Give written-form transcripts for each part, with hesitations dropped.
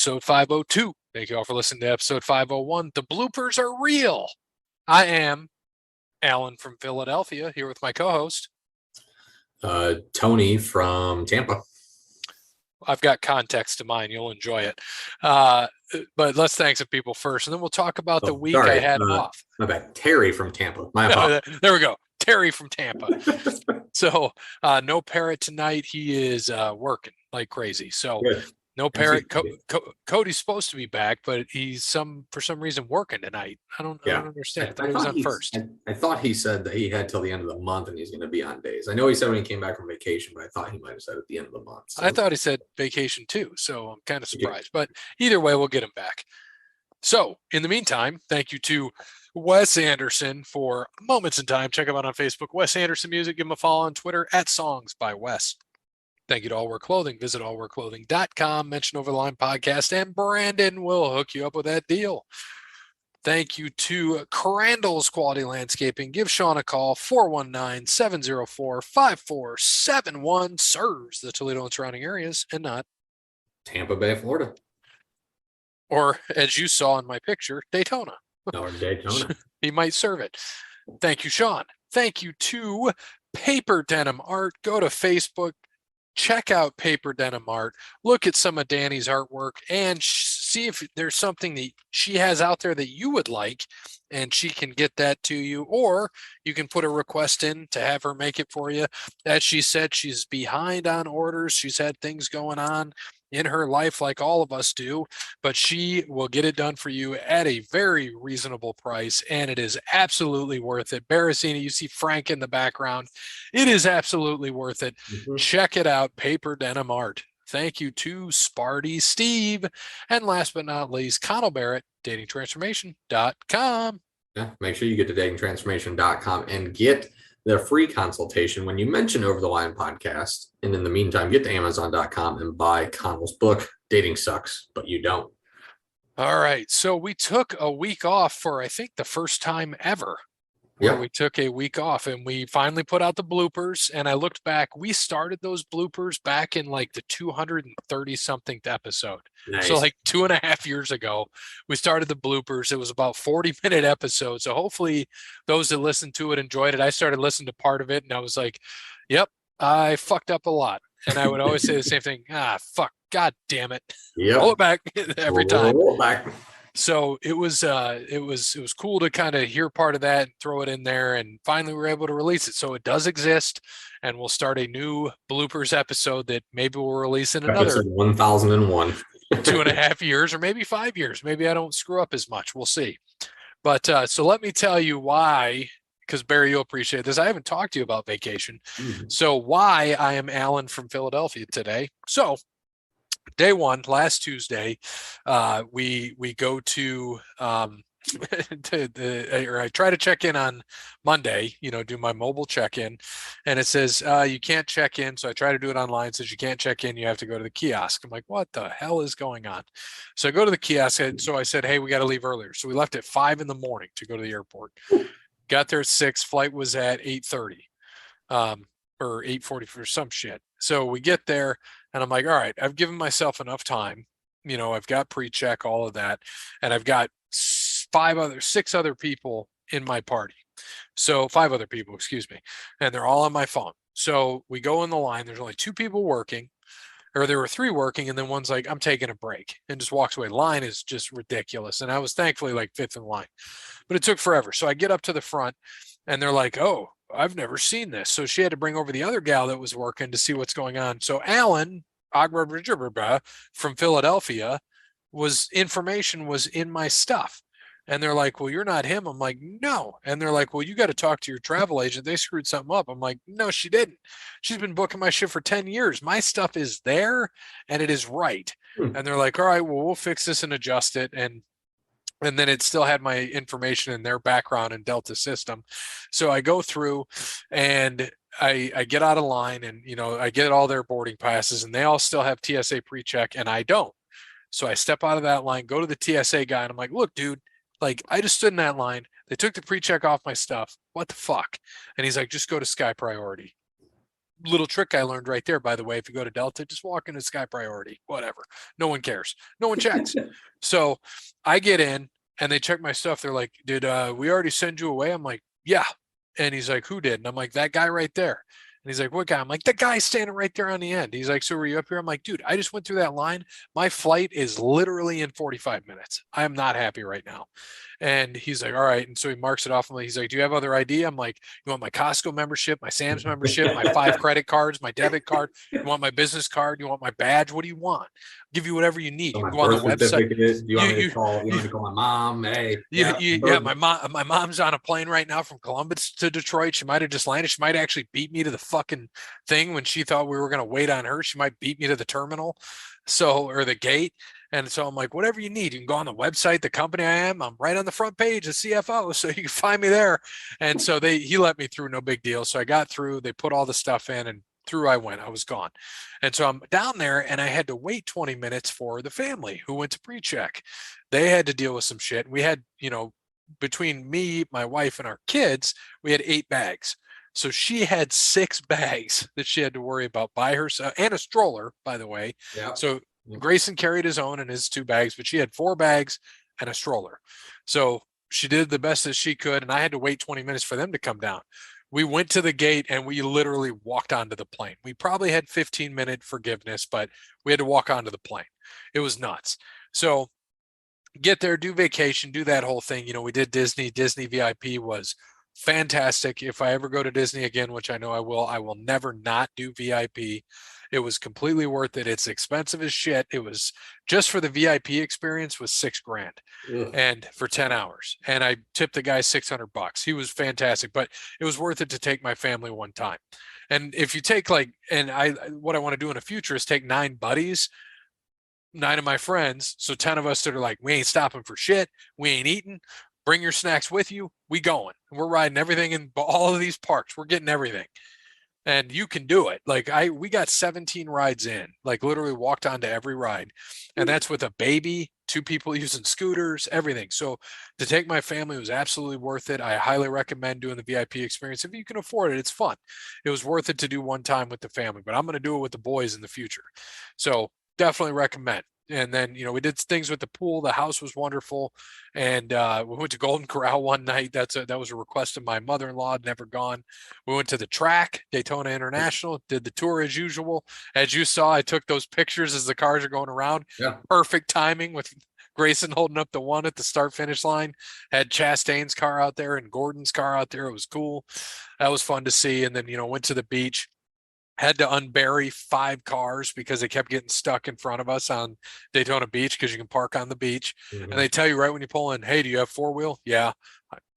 episode 502. Thank you all for listening to episode 501. The bloopers are real. I am Allan from Philadelphia, here with my co-host. Tony from Tampa. I've got context to mine. You'll enjoy it. But let's thank some people first, and then we'll talk about the week I had off. My bad. Terry from Tampa. My apologies. There we go. Terry from Tampa. So no Parrot tonight. He is working like crazy. So good. No Parrot. Cody's supposed to be back, but he's for some reason working tonight. I don't understand. I thought he was on first. I thought he said that he had till the end of the month and he's going to be on days. I know he said when he came back from vacation, but I thought he might have said at the end of the month. So. I thought he said vacation too, so I'm kind of surprised. But either way, we'll get him back. So in the meantime, thank you to Wes Anderson for Moments in Time. Check him out on Facebook, Wes Anderson Music. Give him a follow on Twitter @SongsByWes. Thank you to All Wear Clothing. Visit allwearclothing.com. Mention Over the Line Podcast, and Brandon will hook you up with that deal. Thank you to Crandall's Quality Landscaping. Give Sean a call, 419-704-5471. Serves the Toledo and surrounding areas and not Tampa Bay, Florida. Or, as you saw in my picture, Daytona. Or Daytona. He might serve it. Thank you, Sean. Thank you to Paper Denim Art. Go to Facebook. Check out Paper Denim Art. Look at some of Danny's artwork and see if there's something that she has out there that you would like, and she can get that to you, or you can put a request in to have her make it for you. As she said, she's behind on orders. She's had things going on in her life like all of us do, but she will get it done for you at a very reasonable price, and it is absolutely worth it. Barricini, you see Frank in the background. It is absolutely worth it. Mm-hmm. Check it out, Paper Denim Art. Thank you to Sparty Steve. And last but not least, Connell Barrett, datingtransformation.com. Yeah, make sure you get to datingtransformation.com and get the free consultation when you mention Over the Line Podcast. And in the meantime, get to amazon.com and buy Connell's book, Dating Sucks, But You Don't. All right. So we took a week off for, I think, the first time ever. Where we took a week off, and we finally put out the bloopers. And I looked back, we started those bloopers back in like the 230 something episode. Nice. So like 2.5 years ago, we started the bloopers. It was about 40-minute episode. So hopefully those that listened to it enjoyed it. I started listening to part of it, and I was like, yep, I fucked up a lot. And I would always say the same thing. Fuck, God damn it. Yep. Roll it back every time. Roll it back. So it was cool to kind of hear part of that and throw it in there, and finally we were able to release it. So it does exist, and we'll start a new bloopers episode that maybe we'll release in another 1001 2.5 years, or maybe 5 years. Maybe I don't screw up as much. We'll see. But so let me tell you why, because Barry, you'll appreciate this. I haven't talked to you about vacation. Mm-hmm. So why I am Allan from Philadelphia today. So day one, last Tuesday, we go to I try to check in on Monday, do my mobile check-in, and it says you can't check in. So I try to do it online. It says you can't check in. You have to go to the kiosk. I'm like, what the hell is going on? So I go to the kiosk, and so I said, hey, we got to leave earlier. So we left at 5 a.m. to go to the airport. Got there at 6. Flight was at 8:30. Or 8:40 for some shit. So we get there, and I'm like, all right, I've given myself enough time. I've got pre-check, all of that, and I've got 6 other people in my party. So 5 other people, excuse me, and they're all on my phone. So we go in the line. There's only 2 people working, or there were 3 working, and then one's like, I'm taking a break, and just walks away. Line is just ridiculous, and I was thankfully like 5th in line, but it took forever. So I get up to the front, and they're like, oh, I've never seen this. So she had to bring over the other gal that was working to see what's going on. So Allan from Philadelphia information was in my stuff. And they're like, well, you're not him. I'm like, no. And they're like, well, you got to talk to your travel agent. They screwed something up. I'm like, no, she didn't. She's been booking my shit for 10 years. My stuff is there and it is right. And they're like, all right, well, we'll fix this and adjust it. And then it still had my information in their background and Delta system. So I go through and I get out of line, and, I get all their boarding passes, and they all still have TSA pre-check, and I don't. So I step out of that line, go to the TSA guy, and I'm like, look, dude, like, I just stood in that line. They took the pre-check off my stuff. What the fuck? And he's like, just go to Sky Priority. little trick I learned right there, by the way, if you go to Delta, just walk into Sky Priority, whatever. No one cares. No one checks. So I get in and they check my stuff. They're like, did we already send you away? I'm like, yeah. And he's like, who did? And I'm like, that guy right there. And he's like, what guy? I'm like, the guy standing right there on the end. He's like, so were you up here? I'm like, dude, I just went through that line. My flight is literally in 45 minutes. I am not happy right now. And he's like, all right. And so he marks it off. He's like, do you have other ID? I'm like, you want my Costco membership, my Sam's membership, my 5 credit cards, my debit card? You want my business card? You want my badge? What do you want? I'll give you whatever you need. So You my can go on the birth website. certificate. You want me You, to call? You want me to call my mom? Hey, yeah, my mom's on a plane right now from Columbus to Detroit. She might have just landed. She might actually beat me to the fucking thing when she thought we were going to wait on her. She might beat me to the terminal, or the gate. And so I'm like, whatever you need, you can go on the website, the company I'm right on the front page of CFO, so you can find me there. And so he let me through, no big deal. So I got through. They put all the stuff in, and through I went. I was gone. And so I'm down there, and I had to wait 20 minutes for the family who went to pre-check. They had to deal with some shit. We had, between me, my wife, and our kids, we had 8 bags. So she had 6 bags that she had to worry about by herself, and a stroller, by the way. Yeah. So Grayson carried his own and his 2 bags, but she had 4 bags and a stroller. So she did the best that she could, and I had to wait 20 minutes for them to come down. We went to the gate and we literally walked onto the plane. We probably had 15-minute forgiveness, but we had to walk onto the plane. It was nuts. So get there, do vacation, do that whole thing. We did Disney. Disney VIP was fantastic. If I ever go to Disney again, which I know I will never not do VIP. It was completely worth it. It's expensive as shit. It was just for the VIP experience was $6,000 and for 10 hours. And I tipped the guy $600. He was fantastic, but it was worth it to take my family one time. And if you take what I want to do in the future is take 9 buddies, 9 of my friends. So 10 of us that are like, we ain't stopping for shit. We ain't eating. Bring your snacks with you. We going. We're riding everything in all of these parks. We're getting everything. And you can do it. We got 17 rides in, literally walked onto every ride. And that's with a baby, 2 people using scooters, everything. So to take my family was absolutely worth it. I highly recommend doing the VIP experience. If you can afford it, it's fun. It was worth it to do one time with the family, but I'm going to do it with the boys in the future. So definitely recommend. And then, we did things with the pool. The house was wonderful. And we went to Golden Corral one night. That was a request of my mother-in-law, never gone. We went to the track, Daytona International, did the tour as usual. As you saw, I took those pictures as the cars are going around. Yeah. Perfect timing with Grayson holding up the one at the start-finish line. Had Chastain's car out there and Gordon's car out there. It was cool. That was fun to see. And then, went to the beach. Had to unbury 5 cars because they kept getting stuck in front of us on Daytona Beach because you can park on the beach. Mm-hmm. And they tell you right when you pull in, hey, do you have 4-wheel? Yeah,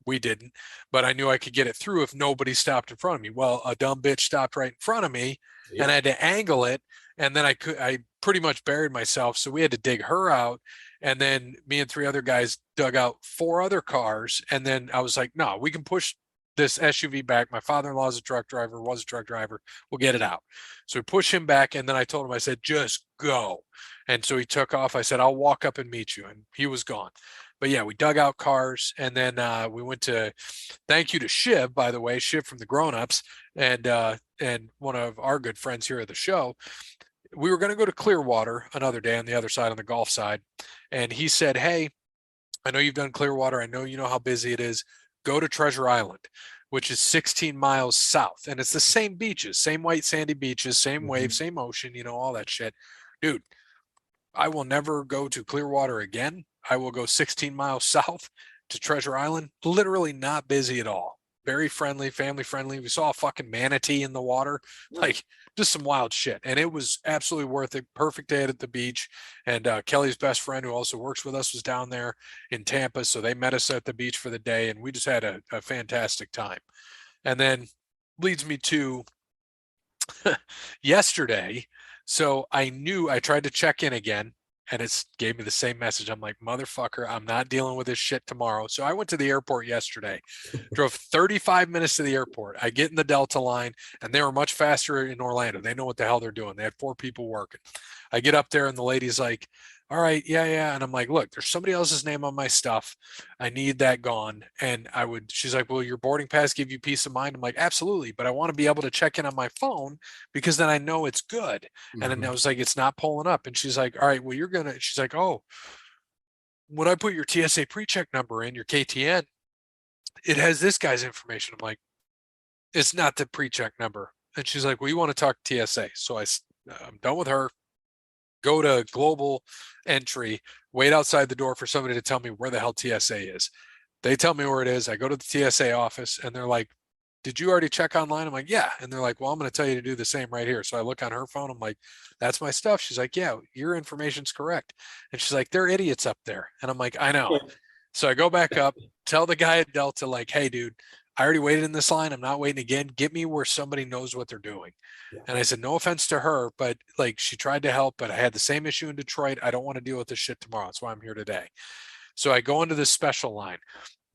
we didn't. But I knew I could get it through if nobody stopped in front of me. Well, a dumb bitch stopped right in front of me and I had to angle it. And then I pretty much buried myself. So we had to dig her out. And then me and 3 other guys dug out 4 other cars. And then I was like, no, we can push this SUV back. My father-in-law was a truck driver. We'll get it out. So we push him back. And then I told him, I said, just go. And so he took off. I said, I'll walk up and meet you. And he was gone. But yeah, we dug out cars. And then we went to, thank you to Shiv, by the way, Shiv from the Grown-Ups and one of our good friends here at the show. We were going to go to Clearwater another day on the other side, on the Gulf side. And he said, hey, I know you've done Clearwater. I know you know how busy it is. Go to Treasure Island, which is 16 miles south. And it's the same beaches, same white sandy beaches, same waves, same ocean, all that shit. Dude, I will never go to Clearwater again. I will go 16 miles south to Treasure Island. Literally not busy at all. Very friendly, family friendly. We saw a fucking manatee in the water. Just some wild shit. And it was absolutely worth it. Perfect day at the beach. And Kelly's best friend, who also works with us, was down there in Tampa. So they met us at the beach for the day. And we just had a fantastic time. And then leads me to yesterday. So I tried to check in again. And it gave me the same message. I'm like, motherfucker, I'm not dealing with this shit tomorrow. So I went to the airport yesterday, drove 35 minutes to the airport. I get in the Delta line, and they were much faster in Orlando. They know what the hell they're doing. They had 4 people working. I get up there, and the lady's like, all right, yeah, yeah. And I'm like, look, there's somebody else's name on my stuff. I need that gone. And she's like, will your boarding pass give you peace of mind? I'm like, absolutely. But I want to be able to check in on my phone because then I know it's good. And then I Mhm. was like, it's not pulling up. And she's like, all right, well, she's like, oh, when I put your TSA pre-check number in, your KTN, it has this guy's information. I'm like, it's not the pre-check number. And she's like, well, you want to talk TSA. So I'm done with her. Go to global entry, wait outside the door for somebody to tell me where the hell TSA is. They tell me where it is. I go to the TSA office and they're like, did you already check online? I'm like, yeah. And they're like, well, I'm going to tell you to do the same right here. So I look on her phone. I'm like, that's my stuff. She's like, yeah, your information's correct. And she's like, they're idiots up there. And I'm like, I know. So I go back up, tell the guy at Delta, like, hey, dude, I already waited in this line. I'm not waiting again. Get me where somebody knows what they're doing. Yeah. And I said, no offense to her, but like she tried to help, but I had the same issue in Detroit. I don't want to deal with this shit tomorrow. That's why I'm here today. So I go into this special line.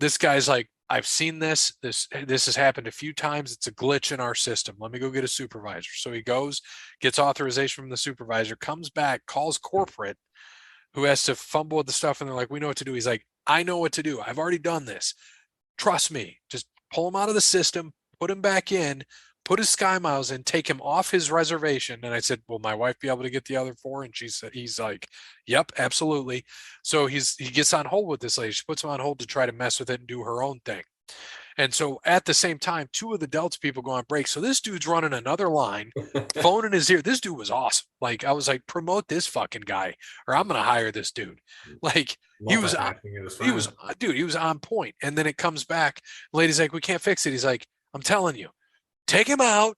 This guy's like, I've seen this. This has happened a few times. It's a glitch in our system. Let me go get a supervisor. So he goes, gets authorization from the supervisor, comes back, calls corporate, who has to fumble with the stuff, and they're like, we know what to do. He's like, I know what to do. I've already done this. Trust me. Just pull him out of the system, put him back in, put his Sky Miles in, take him off his reservation. And I said, will my wife be able to get the other four? And she said, he's like, yep, absolutely. So he gets on hold with this lady. She puts him on hold to try to mess with it and do her own thing. And so at the same time, two of the Delta people go on break. So this dude's running another line, phone in his ear. This dude was awesome. Like I was like, promote this fucking guy, or I'm gonna hire this dude. Like he was, dude, he was on point. And then it comes back. The lady's like, we can't fix it. He's like, I'm telling you, take him out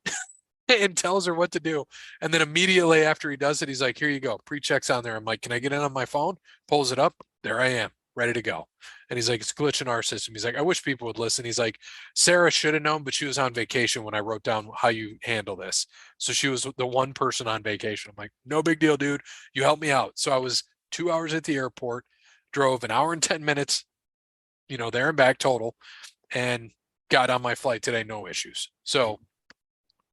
and tells her what to do. And then immediately after he does it, he's like, here you go. Pre-check's on there. I'm like, can I get in on my phone? Pulls it up. There I am, ready to go. And he's like, it's a glitch in our system. He's like, I wish people would listen. He's like, Sarah should have known, but she was on vacation when I wrote down how you handle this. So she was the one person on vacation. I'm like, no big deal, dude. You helped me out. So I was 2 hours at the airport, drove an hour and 10 minutes, there and back total, and got on my flight today, no issues. So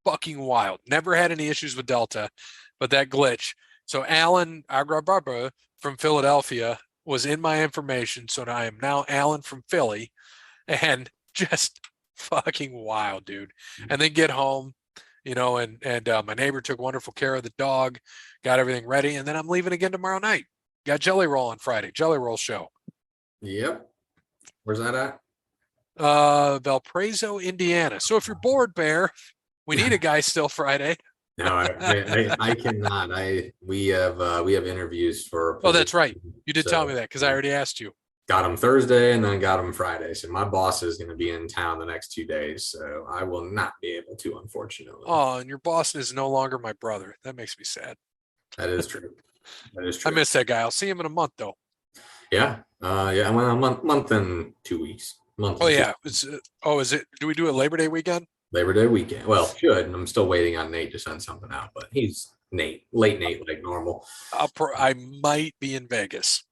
fucking wild. Never had any issues with Delta, but that glitch. So Allan Agrababa from Philadelphia was in my information. So I am now Allan from Philly, and just fucking wild, dude. And then get home, and my neighbor took wonderful care of the dog, got everything ready, and then I'm leaving again tomorrow night. Got Jelly Roll on Friday, Jelly Roll show. Yep. Where's that at? Valparaiso, Indiana. So if you're bored, Bear, we need a guy still Friday. No, I cannot. We have interviews for. Oh, that's right. You did tell me so that because I already asked you. got them Thursday and then got them Friday. So my boss is going to be in town the next 2 days, so I will not be able to, unfortunately. Oh, and your boss is no longer my brother. That makes me sad. That is true. That is true. I miss that guy. I'll see him in a month, though. Yeah. Yeah. Well, a month and 2 weeks. Month. Oh yeah. Is it? Do we do it Labor Day weekend? Labor Day weekend. Well, should. And I'm still waiting on Nate to send something out, but he's late Nate, like normal. I might be in Vegas,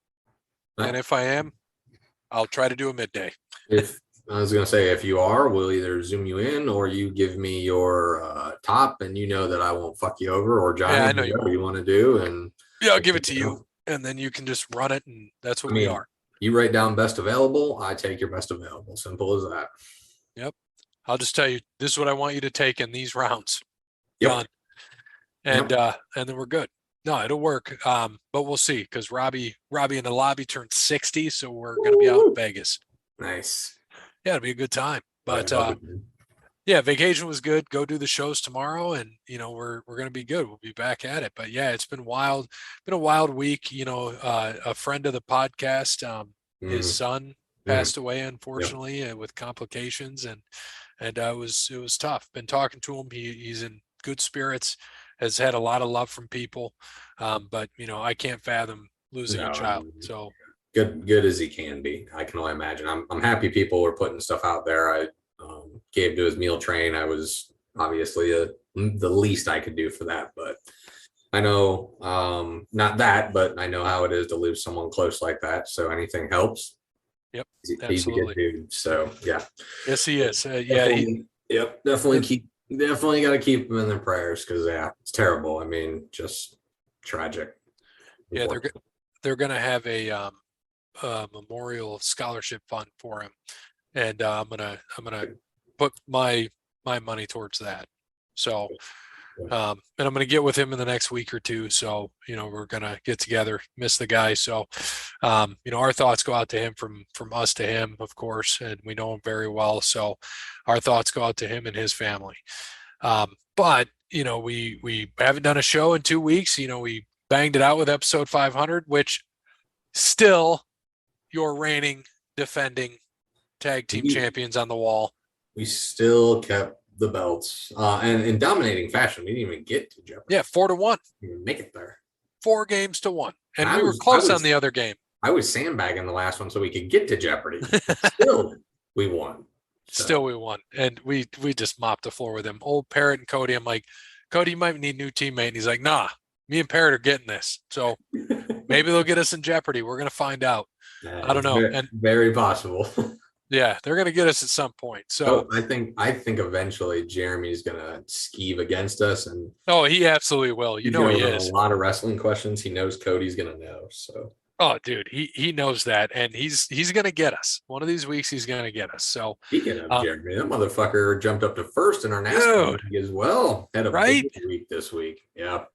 and if I am, I'll try to do a midday. If I was gonna say, if you are, we'll either zoom you in or you give me your top, and you know that I won't fuck you over, or Johnny, I know whatever you want to do, and yeah, I'll give it to you, and then you can just run it, and that's what we are. You write down best available, I take your best available. Simple as that. Yep. I'll just tell you, this is what I want you to take in these rounds. Yep. Done. And and then we're good. No, it'll work. But we'll see, because Robbie in the lobby turned 60, so we're gonna be out in Vegas. Nice. Yeah, it'll be a good time. But yeah, vacation was good. Go do the shows tomorrow, and we're gonna be good. We'll be back at it. But yeah, it's been wild. Been a wild week. A friend of the podcast, his son passed away, unfortunately, with complications, and it was tough. Been talking to him. He's in good spirits. Has had a lot of love from people, but I can't fathom losing a child. So good as he can be. I can only imagine. I'm happy people were putting stuff out there. I gave to his meal train. I was obviously the least I could do for that, but I know not that, but I know how it is to lose someone close like that. So anything helps. Yep, he's a good dude. So yeah. Yes, he is. Definitely got to keep him in their prayers, because it's terrible. I mean, just tragic. Yeah, they're going to have a memorial scholarship fund for him, and I'm gonna put my money towards that. So, and I'm gonna get with him in the next week or two. So, we're gonna get together. Miss the guy. So, our thoughts go out to him from us to him, of course, and we know him very well. So, our thoughts go out to him and his family. But we haven't done a show in 2 weeks. We banged it out with episode 500, which still your reigning, defending tag team champions on the wall. We still kept the belts, and in dominating fashion. We didn't even get to Jeopardy. Yeah, 4-1. We didn't make it there. 4 games to 1, and we were close on the other game. I was sandbagging the last one so we could get to Jeopardy. Still, we won. Still, we won, and we just mopped the floor with him. Old Parrot and Cody. I'm like, Cody, you might need a new teammate, and he's like, nah, me and Parrot are getting this. So maybe they'll get us in Jeopardy. We're gonna find out. I don't know. And very possible. Yeah, they're going to get us at some point. So I think eventually Jeremy's going to skeeve against us, and he absolutely will. He is. A lot of wrestling questions. He knows Cody's going to know. So dude, he knows that, and he's going to get us. One of these weeks, he's going to get us. So speaking of Jeremy, that motherfucker jumped up to first in our NASCAR league as well. Had a big week this week. Yeah.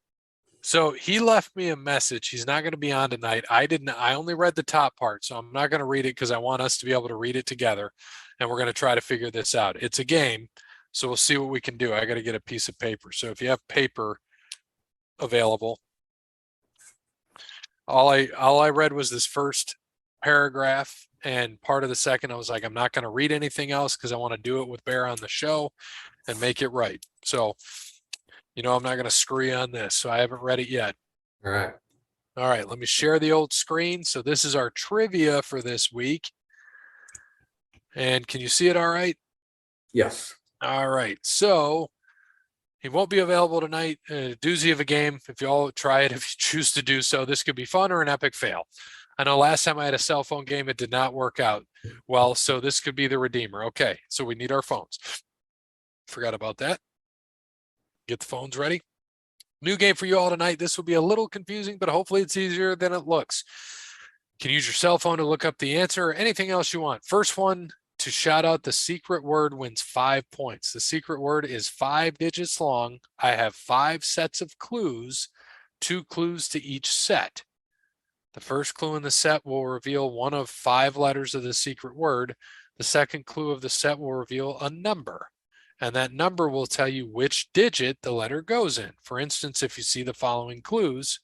So he left me a message. He's not going to be on tonight. I only read the top part, so I'm not going to read it because I want us to be able to read it together, and we're going to try to figure this out. It's a game, so we'll see what we can do. I got to get a piece of paper. So if you have paper available, all I read was this first paragraph, and part of the second I was like, I'm not going to read anything else because I want to do it with Bear on the show and make it right. So I'm not going to screw on this, so I haven't read it yet. All right. Let me share the old screen. So this is our trivia for this week. And can you see it all right? Yes. All right. So he won't be available tonight. A doozy of a game. If you all try it, if you choose to do so, this could be fun or an epic fail. I know last time I had a cell phone game, it did not work out well. So this could be the redeemer. Okay. So we need our phones. Forgot about that. Get the phones ready. New game for you all tonight. This will be a little confusing, but hopefully it's easier than it looks. You can use your cell phone to look up the answer or anything else you want. First one to shout out the secret word wins 5 points. The secret word is 5 digits long. I have 5 sets of clues, 2 clues to each set. The first clue in the set will reveal one of 5 letters of the secret word. The second clue of the set will reveal a number. And that number will tell you which digit the letter goes in. For instance, if you see the following clues,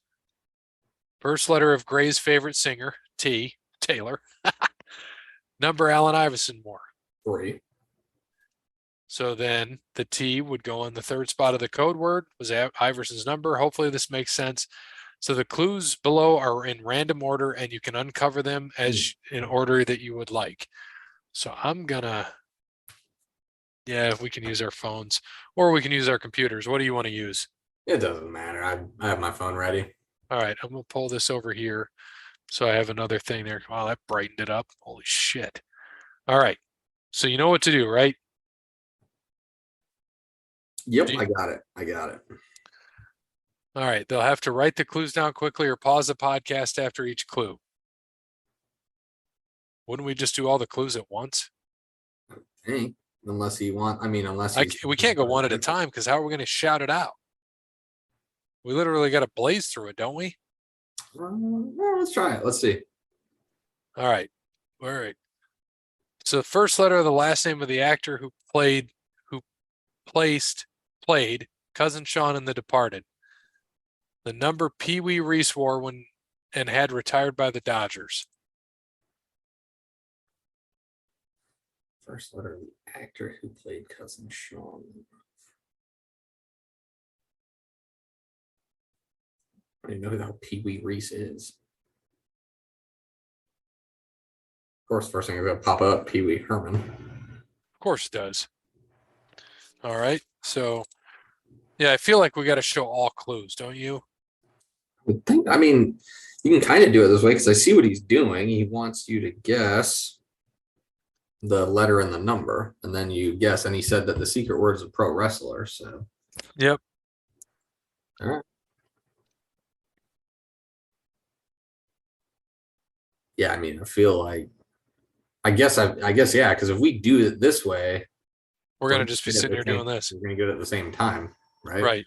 first letter of Gray's favorite singer, T, Taylor. Number, Allen Iverson Moore. 3. So then the T would go in the third spot of the code word, was Iverson's number. Hopefully this makes sense. So the clues below are in random order, and you can uncover them as in order that you would like. So I'm going to... Yeah, we can use our phones or we can use our computers. What do you want to use? It doesn't matter. I have my phone ready. All right, I'm going to pull this over here. So I have another thing there. Wow, that brightened it up. Holy shit. All right. So you know what to do, right? Yep, I got it. All right. They'll have to write the clues down quickly or pause the podcast after each clue. Wouldn't we just do all the clues at once? Hey. Unless we can't go one at a time because how are we going to shout it out? We literally got to blaze through it, don't we? Let's try it. Let's see. All right. So the first letter of the last name of the actor who played Cousin Sean in The Departed. The number Pee Wee Reese wore when and had retired by the Dodgers. First letter of the actor who played Cousin Sean. I don't even know who Pee Wee Reese is. Of course, first thing is going to pop up, Pee Wee Herman. Of course it does. All right. So, yeah, I feel like we got to show all clues, don't you? You can kind of do it this way because I see what he's doing. He wants you to guess the letter and the number, and then you guess. And he said that the secret word is a pro wrestler. So, yep. All right. Yeah, I mean, I feel like I guess yeah, because if we do it this way, We're gonna just be sitting here doing this. we're gonna get it at the same time, right? Right.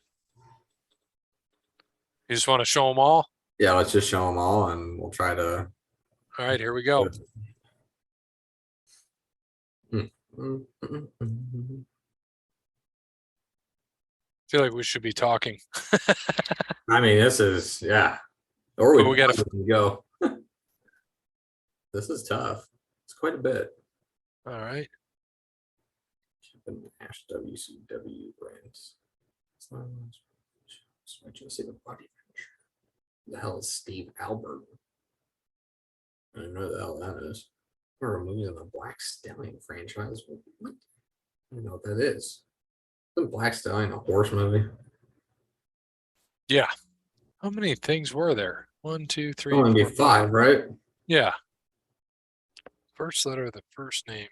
You just want to show them all? Yeah, let's just show them all, and we'll try to. All right, here we go. Feel like we should be talking. I mean, this is or But we got to go. This is tough. It's quite a bit. All right. Nash WCW brands. The hell is Steve Albert? I don't know who the hell that is. Or movies in the Black Stallion franchise. What? I don't know what that is. Isn't Black Stallion a horse movie? Yeah. How many things were there? 1, 2, 3, Only 4, 5, right? Yeah. First letter of the first name.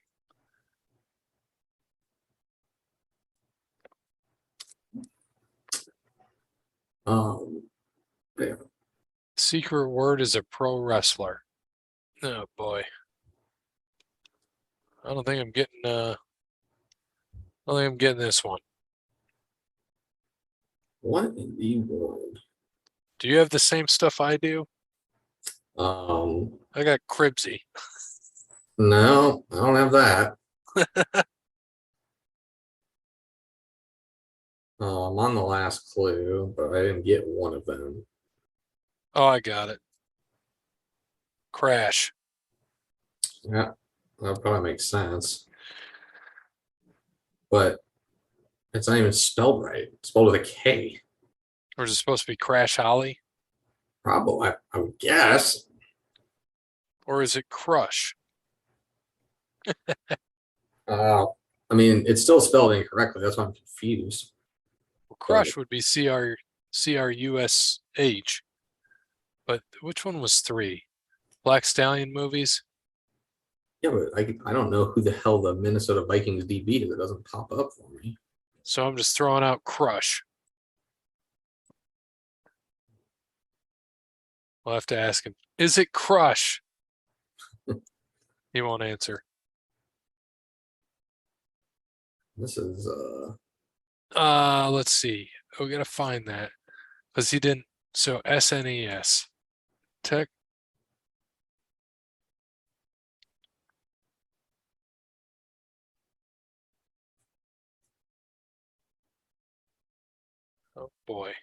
Yeah. Secret word is a pro wrestler. Oh boy. I don't think I'm getting this one. What in the world? Do you have the same stuff I do? I got Cribsy. No, I don't have that. I'm on the last clue, but I didn't get one of them. Oh, I got it. Crash. Yeah, that probably makes sense. But it's not even spelled right. It's spelled with a K. Or is it supposed to be Crash Holly? Probably, I would guess. Or is it Crush? I mean, it's still spelled incorrectly. That's why I'm confused. Well, Crush would be CRUSH. But which one was 3? Black Stallion movies? Yeah, but I don't know who the hell the Minnesota Vikings DB is. It doesn't pop up for me. So I'm just throwing out Crush. We'll have to ask him. Is it Crush? He won't answer. This is Let's see. We gotta find that. Because he didn't. So SNES. Tech. Oh boy.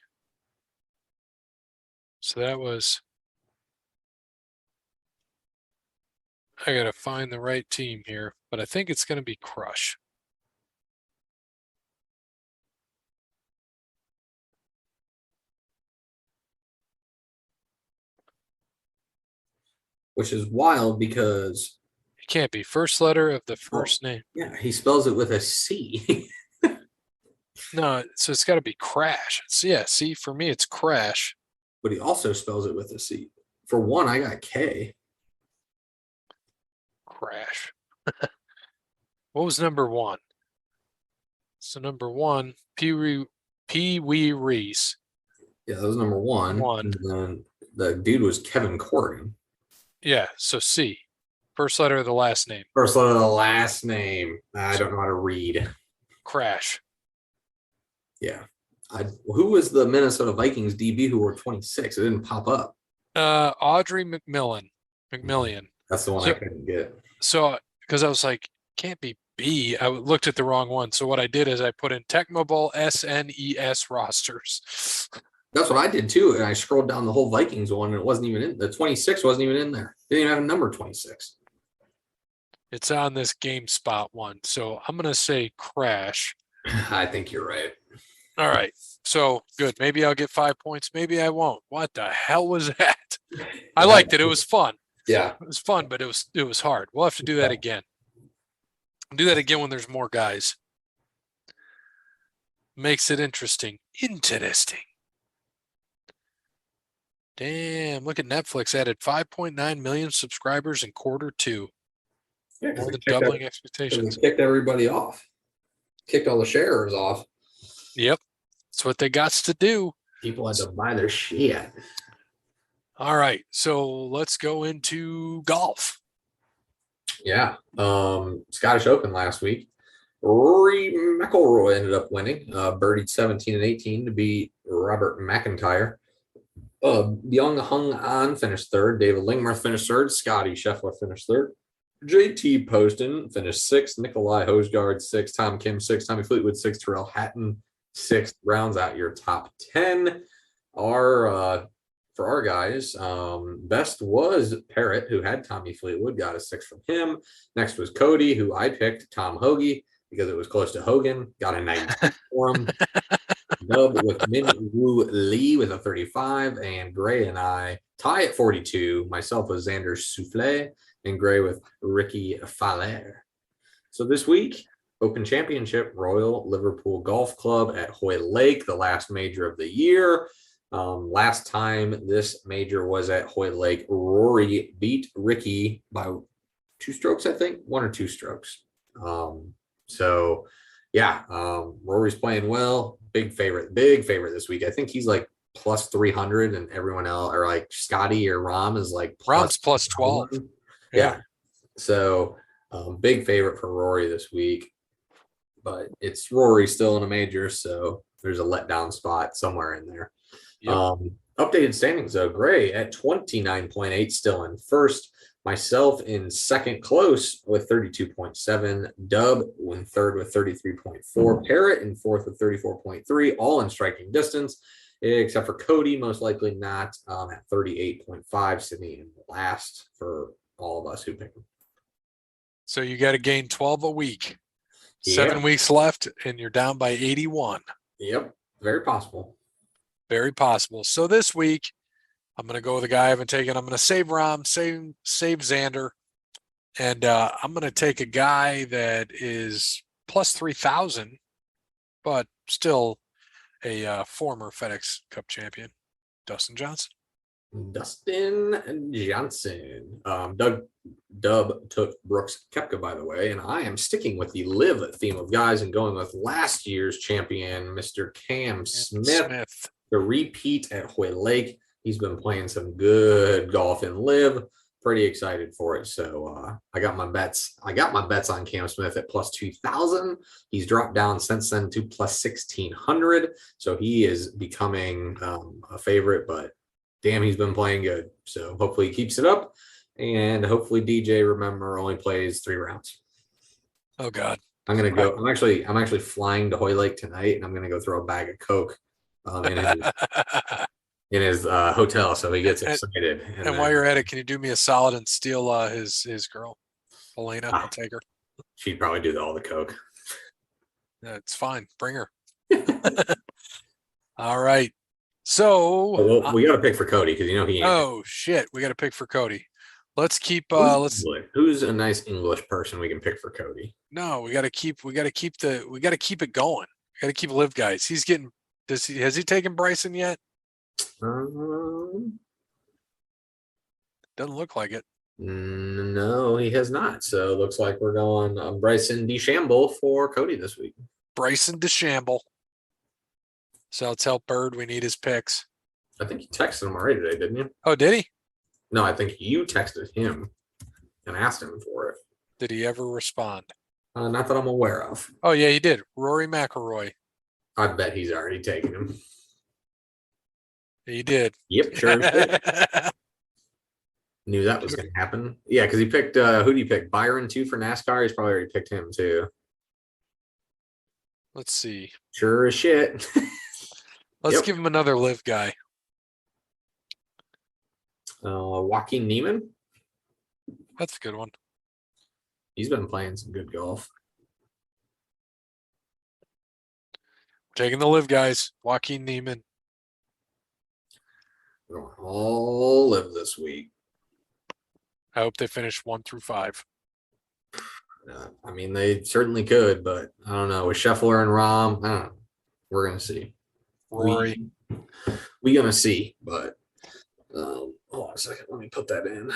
So that was. I gotta find the right team here, but I think it's gonna be Crush. which is wild because It can't be first letter of the first name. yeah, he spells it with a C. No, so it's got to be Crash. See, for me it's Crash. But he also spells it with a C. For one, I got K. Crash. What was number 1? So number 1, Pee Wee Reese. Yeah, that was number 1. And then the dude was Kevin Corrigan. Yeah, so C. First letter of the last name. First letter of the last name. I don't know how to read. Crash. Yeah. Who was the Minnesota Vikings DB who wore 26? It didn't pop up. Audrey McMillan. That's the one I couldn't get. So, because I was like, can't be B. I looked at the wrong one. So what I did is I put in Tecmo SNES rosters. That's what I did too. And I scrolled down the whole Vikings one and it wasn't even in. The 26 wasn't even in there. They didn't even have a number 26. It's on this GameSpot one. So I'm going to say Crash. I think you're right. All right. So good. Maybe I'll get 5 points. Maybe I won't. What the hell was that? I liked it. It was fun. Yeah. It was fun, but it was hard. We'll have to do that again. Do that again when there's more guys. Makes it interesting. Damn, look at Netflix added 5.9 million subscribers in Q2. Yeah, more than doubling expectations. Kicked everybody off. Kicked all the sharers off. Yep. That's what they got to do. People had to buy their shit. All right. So let's go into golf. Yeah. Scottish Open last week. Rory McIlroy ended up winning, birdied 17 and 18 to beat Robert McIntyre. Young Hung An finished third. David Lingmer finished third. Scotty Scheffler finished third. JT Poston finished sixth. Nikolai Hosgaard sixth. Tom Kim sixth. Tommy Fleetwood sixth. Terrell Hatton sixth. Rounds out your top 10. For our guys, best was Parrott, who had Tommy Fleetwood, got a six from him. Next was Cody, who I picked, Tom Hoagie, because it was close to Hogan, got a 90 for him. Dub with Min Woo Lee with a 35, and Gray and I tie at 42. Myself with Xander Souffle, and Gray with Ricky Faller. So this week, Open Championship, Royal Liverpool Golf Club at Hoy Lake, the last major of the year. Last time this major was at Hoy Lake, Rory beat Ricky by 2 strokes, I think, 1 or 2 strokes. Rory's playing well. Big favorite this week. I think he's like plus 300, and everyone else, or like Scotty or Rom, is like Rom's plus 12. Yeah. So big favorite for Rory this week, but it's Rory still in a major, so there's a letdown spot somewhere in there. Yep. Updated standings though, Gray at 29.8, still in first. Myself in second close with 32.7. Dub in third with 33.4. Parrott in fourth with 34.3, all in striking distance, except for Cody, most likely not, at 38.5, sitting in last for all of us who pick him. So you got to gain 12 a week. 7 weeks left, and you're down by 81. Yep, very possible. Very possible. So this week, I'm going to go with a guy I haven't taken. I'm going to save Rom, save Xander, and I'm going to take a guy that is plus 3,000, but still a former FedEx Cup champion, Dustin Johnson. Dub took Brooks Koepka, by the way, and I am sticking with the live theme of guys and going with last year's champion, Mr. Cam Smith. The repeat at Hoy Lake. He's been playing some good golf in live. Pretty excited for it. So I got my bets on Cam Smith at plus 2,000. He's dropped down since then to plus 1,600. So he is becoming a favorite, but damn, he's been playing good. So hopefully he keeps it up, and hopefully DJ, remember, only plays 3 rounds. Oh God. I'm gonna go. I'm actually flying to Hoy Lake tonight, and I'm gonna go throw a bag of Coke in his hotel, so he gets excited. And while you're at it, can you do me a solid and steal his girl, Elena? I'll take her. She'd probably do all the Coke. It's fine. Bring her. All right. So we got to pick for Cody, because he ain't. Oh shit, we got to pick for Cody. Let's keep. Who's a nice English person we can pick for Cody? No, we got to keep it going. We got to keep live guys. He's getting. Has he taken Bryson yet? Doesn't look like it. No, he has not. So it looks like we're going Bryson DeChambeau for Cody this week. Bryson DeChambeau. So let's help Bird. We need his picks. I think you texted him already today, didn't you? Oh, did he? No, I think you texted him and asked him for it. Did he ever respond? Not that I'm aware of. Oh, yeah, he did. Rory McIlroy. I bet he's already taken him. He did. Yep, sure. Knew that was going to happen. Yeah, because he picked, who did he pick? Byron, too, for NASCAR? He's probably already picked him, too. Let's see. Sure as shit. Let's give him another live guy. Joaquin Niemann. That's a good one. He's been playing some good golf. Taking the live guys. Joaquin Niemann. We're going all live this week. I hope they finish 1 through 5. I mean, they certainly could, but I don't know. With Scheffler and Rom, I don't know. We're going to see. Rory. We're going to see, but hold on a second. Let me put that in.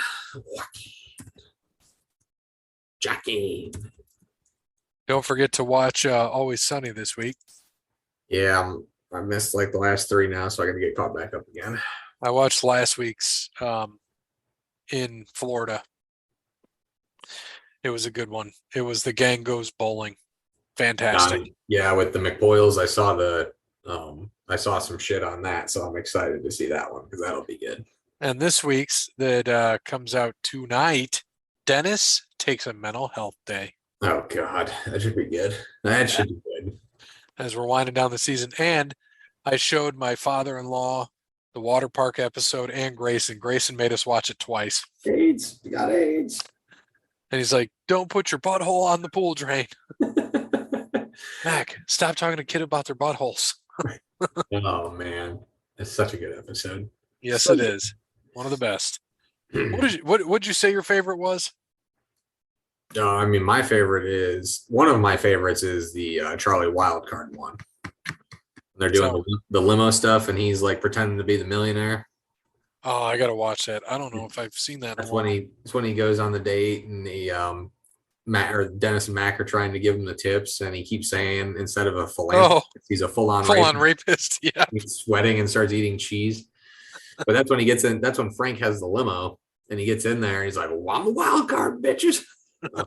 Jackie. Don't forget to watch Always Sunny this week. Yeah, I missed like the last 3 now, so I got to get caught back up again. I watched last week's in Florida. It was a good one. It was The Gang Goes Bowling. Fantastic. Yeah, with the McBoyles, I saw some shit on that, so I'm excited to see that one because that'll be good. And this week's that comes out tonight, Dennis takes a mental health day. Oh God, that should be good. That should be good. As we're winding down the season. And I showed my father-in-law the water park episode and Grayson. Grayson made us watch it twice. AIDS, you got AIDS. And he's like, don't put your butthole on the pool drain. Mac, stop talking to kid about their buttholes. Oh man, it's such a good episode. Yes, So it is. One of the best. What'd you say your favorite was? I mean, one of my favorites is the Charlie Wildcard one. They're doing the limo stuff, and he's like pretending to be the millionaire. Oh, I gotta watch that. I don't know if I've seen that. That's when he goes on the date, and Matt or Dennis and Mac are trying to give him the tips, and he keeps saying instead of a philanthropist, he's a full-on rapist. Yeah, he's sweating and starts eating cheese. But that's when he gets in. That's when Frank has the limo, and he gets in there, and he's like, well, "I'm the wild card, bitches." Oh,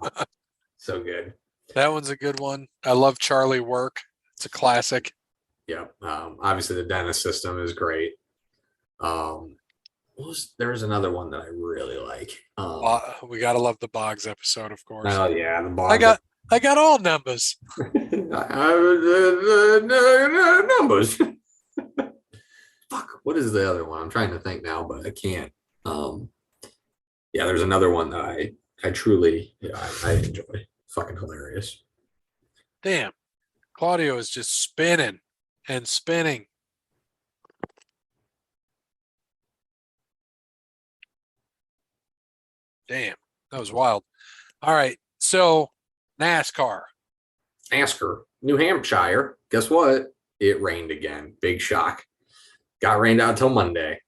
so good. That one's a good one. I love Charlie Work. It's a classic. Yeah. Obviously, the Dennis system is great. There's another one that I really like. We gotta love the Boggs episode, of course. Oh yeah, the Boggs. I got all numbers. Numbers. Fuck. What is the other one? I'm trying to think now, but I can't. Yeah, there's another one that I truly I enjoy. Fucking hilarious. Damn. Claudio is just spinning and spinning. Damn. That was wild. All right. So NASCAR. New Hampshire. Guess what? It rained again. Big shock. Got rained out until Monday.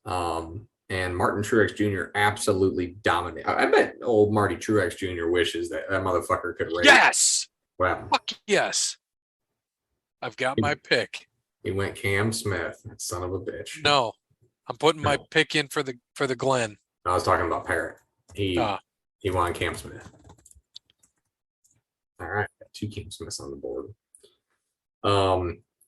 And Martin Truex Jr. absolutely dominated. I bet old Marty Truex Jr. wishes that motherfucker could race. Yes. Wow. Fuck yes. I've got my pick. He went Cam Smith. That son of a bitch. No, I'm putting my pick in for the Glen. I was talking about Parrot. He won Cam Smith. All right, got 2 Cam Smiths on the board.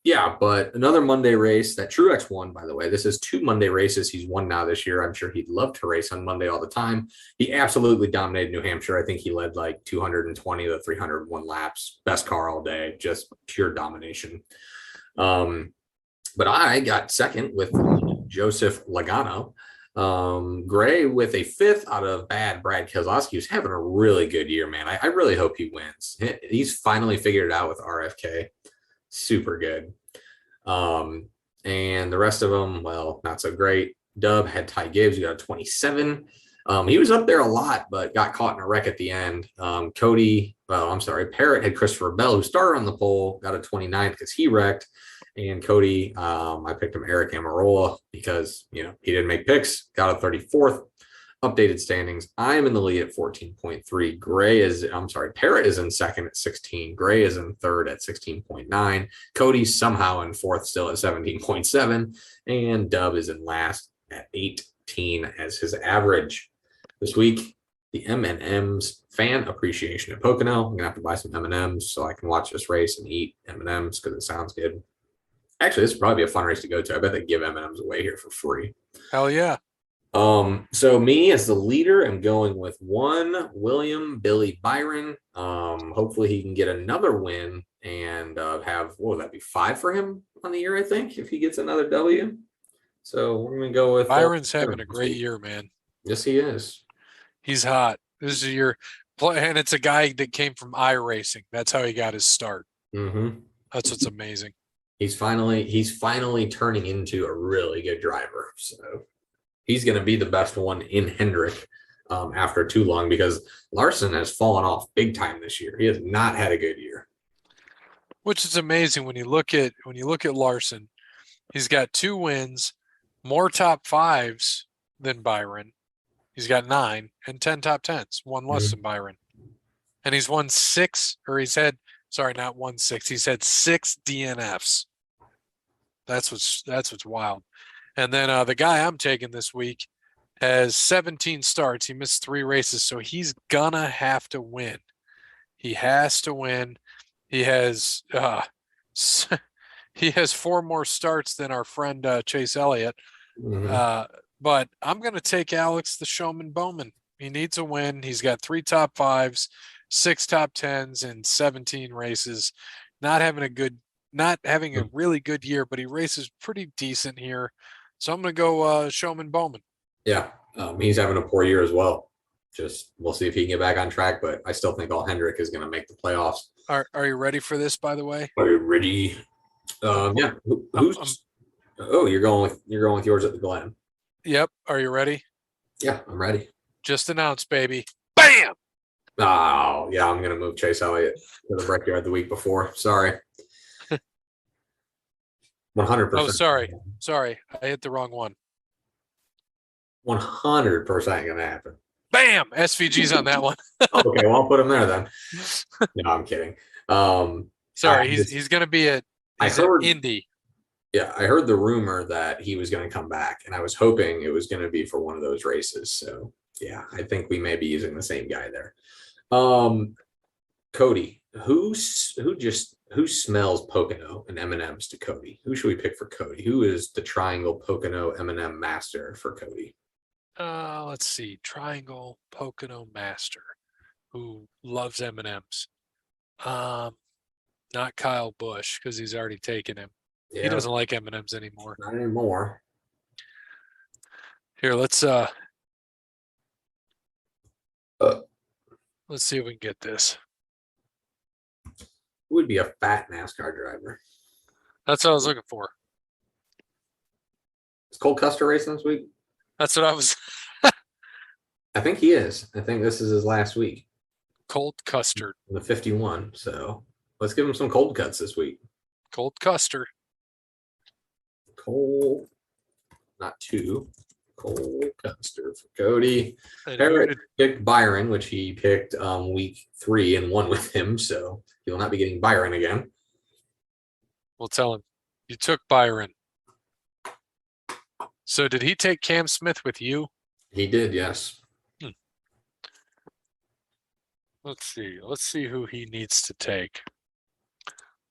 Yeah, but another Monday race that Truex won, by the way. This is 2 Monday races he's won now this year. I'm sure he'd love to race on Monday all the time. He absolutely dominated New Hampshire. I think he led like 220 to 301 laps. Best car all day, just pure domination. But I got second with Joseph Logano. Gray with a 5th out of bad Brad Keselowski, who's having a really good year, man. I really hope he wins. He's finally figured it out with RFK. Super good. And the rest of them, well, not so great. Dub had Ty Gibbs, you got a 27. He was up there a lot, but got caught in a wreck at the end. Parrot had Christopher Bell, who started on the pole, got a 29 because he wrecked. And Cody, I picked him Eric Amarola because, he didn't make picks, got a 34th. Updated standings. I am in the lead at 14.3. Parrot is in second at 16. Gray is in third at 16.9. Cody's somehow in fourth still at 17.7. And Dub is in last at 18 as his average. This week, the M&M's fan appreciation at Pocono. I'm going to have to buy some M&M's so I can watch this race and eat M&M's because it sounds good. Actually, this would probably be a fun race to go to. I bet they give M&M's away here for free. Hell yeah. So me as the leader, I'm going with 1 William Billy Byron. Hopefully he can get another win and have, what would that be, 5 for him on the year, I think, if he gets another W. So we're going to go with Byron's having a great year, man. Yes, he is. He's hot. This is your play, and it's a guy that came from iRacing. That's how he got his start. Mm-hmm. That's what's amazing. He's finally turning into a really good driver. So he's going to be the best one in Hendrick after too long because Larson has fallen off big time this year. He has not had a good year. Which is amazing when you look at Larson. He's got 2 wins, more top 5s than Byron. He's got 9 and 10 top 10s, 1 less than Byron. And he's won 6, or he's had, sorry, not 1-6. He's had 6 DNFs. That's what's wild. And then the guy I'm taking this week has 17 starts. He missed 3 races, so he's gonna have to win. He has to win. He has he has 4 more starts than our friend Chase Elliott. Mhm. Uh, but I'm going to take Alex the Showman Bowman. He needs a win. He's got 3 top 5s, 6 top 10s, and 17 races. Not having a really good year, but he races pretty decent here. So I'm going to go Showman Bowman. Yeah, he's having a poor year as well. Just we'll see if he can get back on track, but I still think All Hendrick is going to make the playoffs. Are you ready for this? By the way, Are you ready? I'm, Yeah. I'm Who's? Oh, you're going with yours at the Glen. Yep. Are you ready? Yeah, I'm ready. Just announced, baby. Bam! Oh, yeah, I'm gonna move Chase Elliott to the Brickyard the week before. Sorry. 100%. Oh, sorry. I hit the wrong one. 100% gonna happen. Bam! SVG's on that one. Okay, well I'll put him there then. No, I'm kidding. Sorry, he's gonna be at Indy. Yeah, I heard the rumor that he was going to come back, and I was hoping it was going to be for one of those races. So yeah, I think we may be using the same guy there. Cody, who smells Pocono and M&Ms to Cody? Who should we pick for Cody? Who is the triangle Pocono M&M master for Cody? Let's see, triangle Pocono master who loves M&Ms. Not Kyle Busch because he's already taken him. Yeah, he doesn't like M&Ms anymore. Not anymore. Here, let's see if we can get this. Who would be a fat NASCAR driver? That's what I was looking for. Is Cole Custer racing this week? That's what I was. I think he is. I think this is his last week. Cold Custard. The 51. So let's give him some cold cuts this week. Cold Custard. Cole, not two. Cole Custer for Cody. Parrott picked Byron, which he picked week 3 and won with him. So he will not be getting Byron again. We'll tell him you took Byron. So did he take Cam Smith with you? He did, yes. Let's see who he needs to take.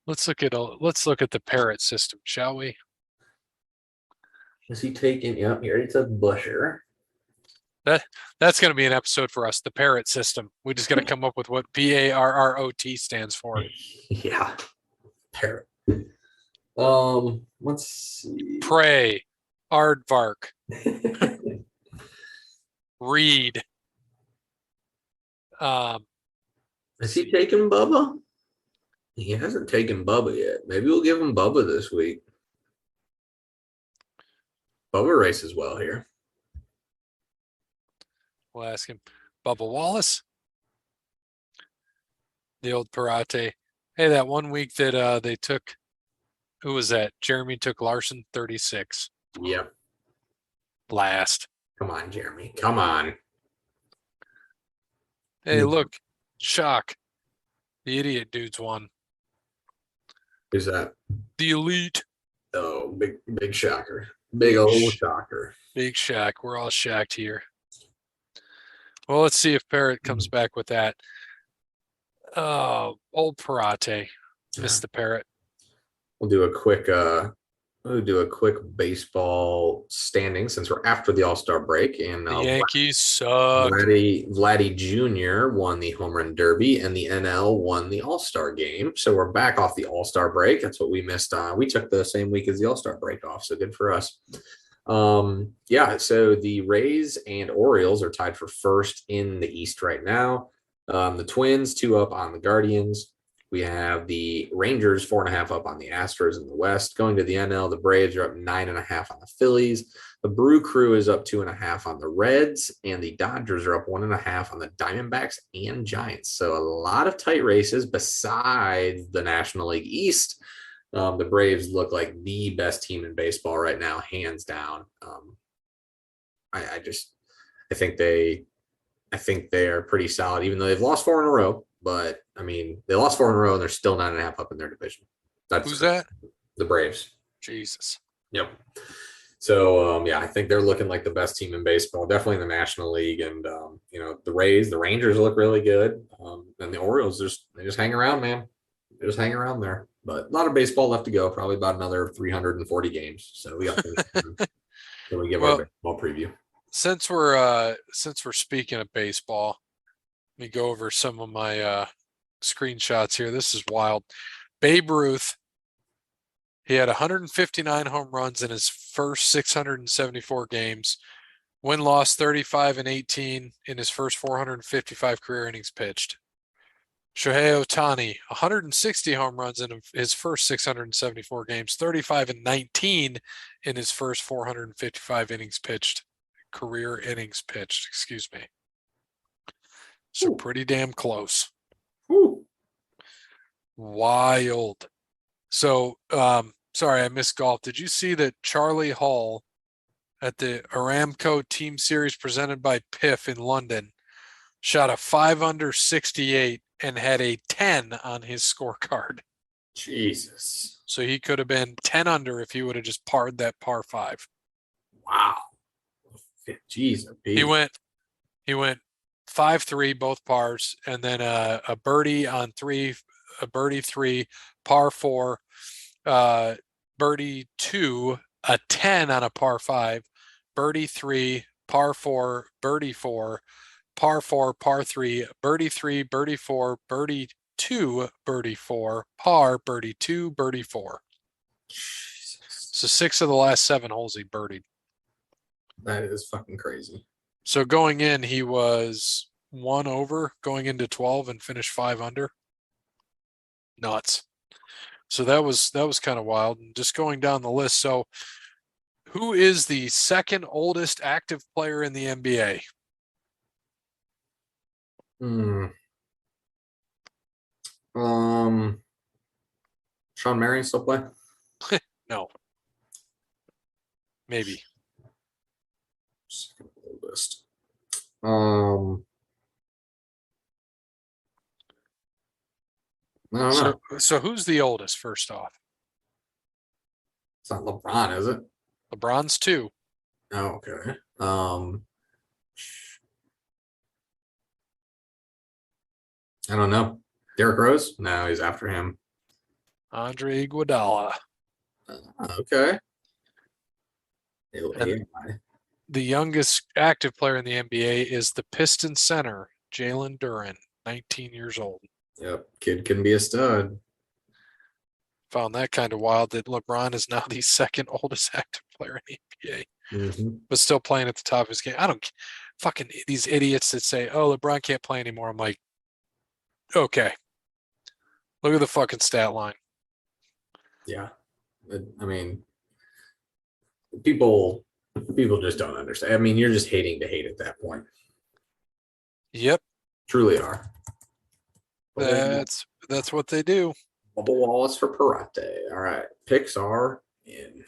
Let's look at the Parrott system, shall we? Is he taking? Yep, he already took Busher. That's going to be an episode for us. The Parrott system. We just got to come up with what PARROT stands for. Yeah, Parrott. Let's see. Pray, Aardvark, Reed. Is he taking Bubba? He hasn't taken Bubba yet. Maybe we'll give him Bubba this week. Bubba races well here. We'll ask him. Bubba Wallace, the old Parate. Hey, that one week that they took, who was that? Jeremy took Larson 36. Yep. Last. Come on, Jeremy. Come on. Hey, look. Shock. The idiot dude's won. Who's that? The Elite. Oh, big shocker. Big old shocker. Big shack. We're all shacked here. Well, let's see if Parrott comes back with that. Oh, old Parate. Missed the Parrott. We'll do a quick baseball standing since we're after the All-Star break. And the Yankees suck. Vladdy Jr. won the Home Run Derby, and the NL won the All-Star game. So we're back off the All-Star break. That's what we missed. We took the same week as the All-Star break off, so good for us. So the Rays and Orioles are tied for first in the East right now. The Twins 2 up on the Guardians. We have the Rangers 4.5 up on the Astros in the West. Going to the NL, the Braves are up 9.5 on the Phillies. The Brew Crew is up 2.5 on the Reds, and the Dodgers are up 1.5 on the Diamondbacks and Giants. So a lot of tight races besides the National League East. The Braves look like the best team in baseball right now, hands down. I think they are pretty solid, even though they've lost 4 in a row. But I mean, they lost 4 in a row, and they're still 9.5 up in their division. Who's that? The Braves. Jesus. Yep. So yeah, I think they're looking like the best team in baseball, definitely in the National League. And the Rangers look really good. And the Orioles they just hang around, man. They just hang around there. But a lot of baseball left to go, probably about another 340 games. So we got plenty of time till we give our Well, baseball preview. since we're speaking of baseball, let me go over some of my screenshots here. This is wild. Babe Ruth, he had 159 home runs in his first 674 games. Win-loss 35 and 18 in his first 455 career innings pitched. Shohei Ohtani, 160 home runs in his first 674 games, 35 and 19 in his first 455 innings pitched, career innings pitched, excuse me. So Ooh. pretty damn close. Ooh. Wild. So, sorry, I missed golf. Did you see that Charlie Hall at the Aramco Team Series presented by PIF in London shot a 5 under 68 and had a 10 on his scorecard? Jesus. So he could have been 10 under if he would have just parred that par 5. Wow. Jeez, He went 5-3 both pars, and then a birdie on 3, a birdie 3, par 4, birdie 2, a 10 on a par 5, birdie 3, par 4, birdie 4, par 4, par 3, birdie 3, birdie 4, birdie 2, birdie 4, par, birdie 2, birdie 4. Jesus. So 6 of the last 7 holes he birdied. That is fucking crazy. So going in, he was 1 over going into 12 and finished 5 under. Nuts. So that was kind of wild. And just going down the list. So who is the second oldest active player in the NBA? Sean Marion still play? No. Maybe. Second oldest. I don't know. So who's the oldest first off? It's not LeBron, is it? LeBron's 2. Oh, okay. I don't know. Derrick Rose? No, he's after him. Andre Iguodala. Okay. And the youngest active player in the NBA is the Pistons center, Jalen Duren, 19 years old. Yep. Kid can be a stud. Found that kind of wild that LeBron is now the second oldest active player in the NBA, but still playing at the top of his game. I don't fucking these idiots that say, "Oh, LeBron can't play anymore." I'm like, okay, look at the fucking stat line. Yeah. I mean, people just don't understand. I mean, you're just hating to hate at that point. Yep, Truly are. that's what they do. Bubba Wallace for Parate. All right. Picks are in.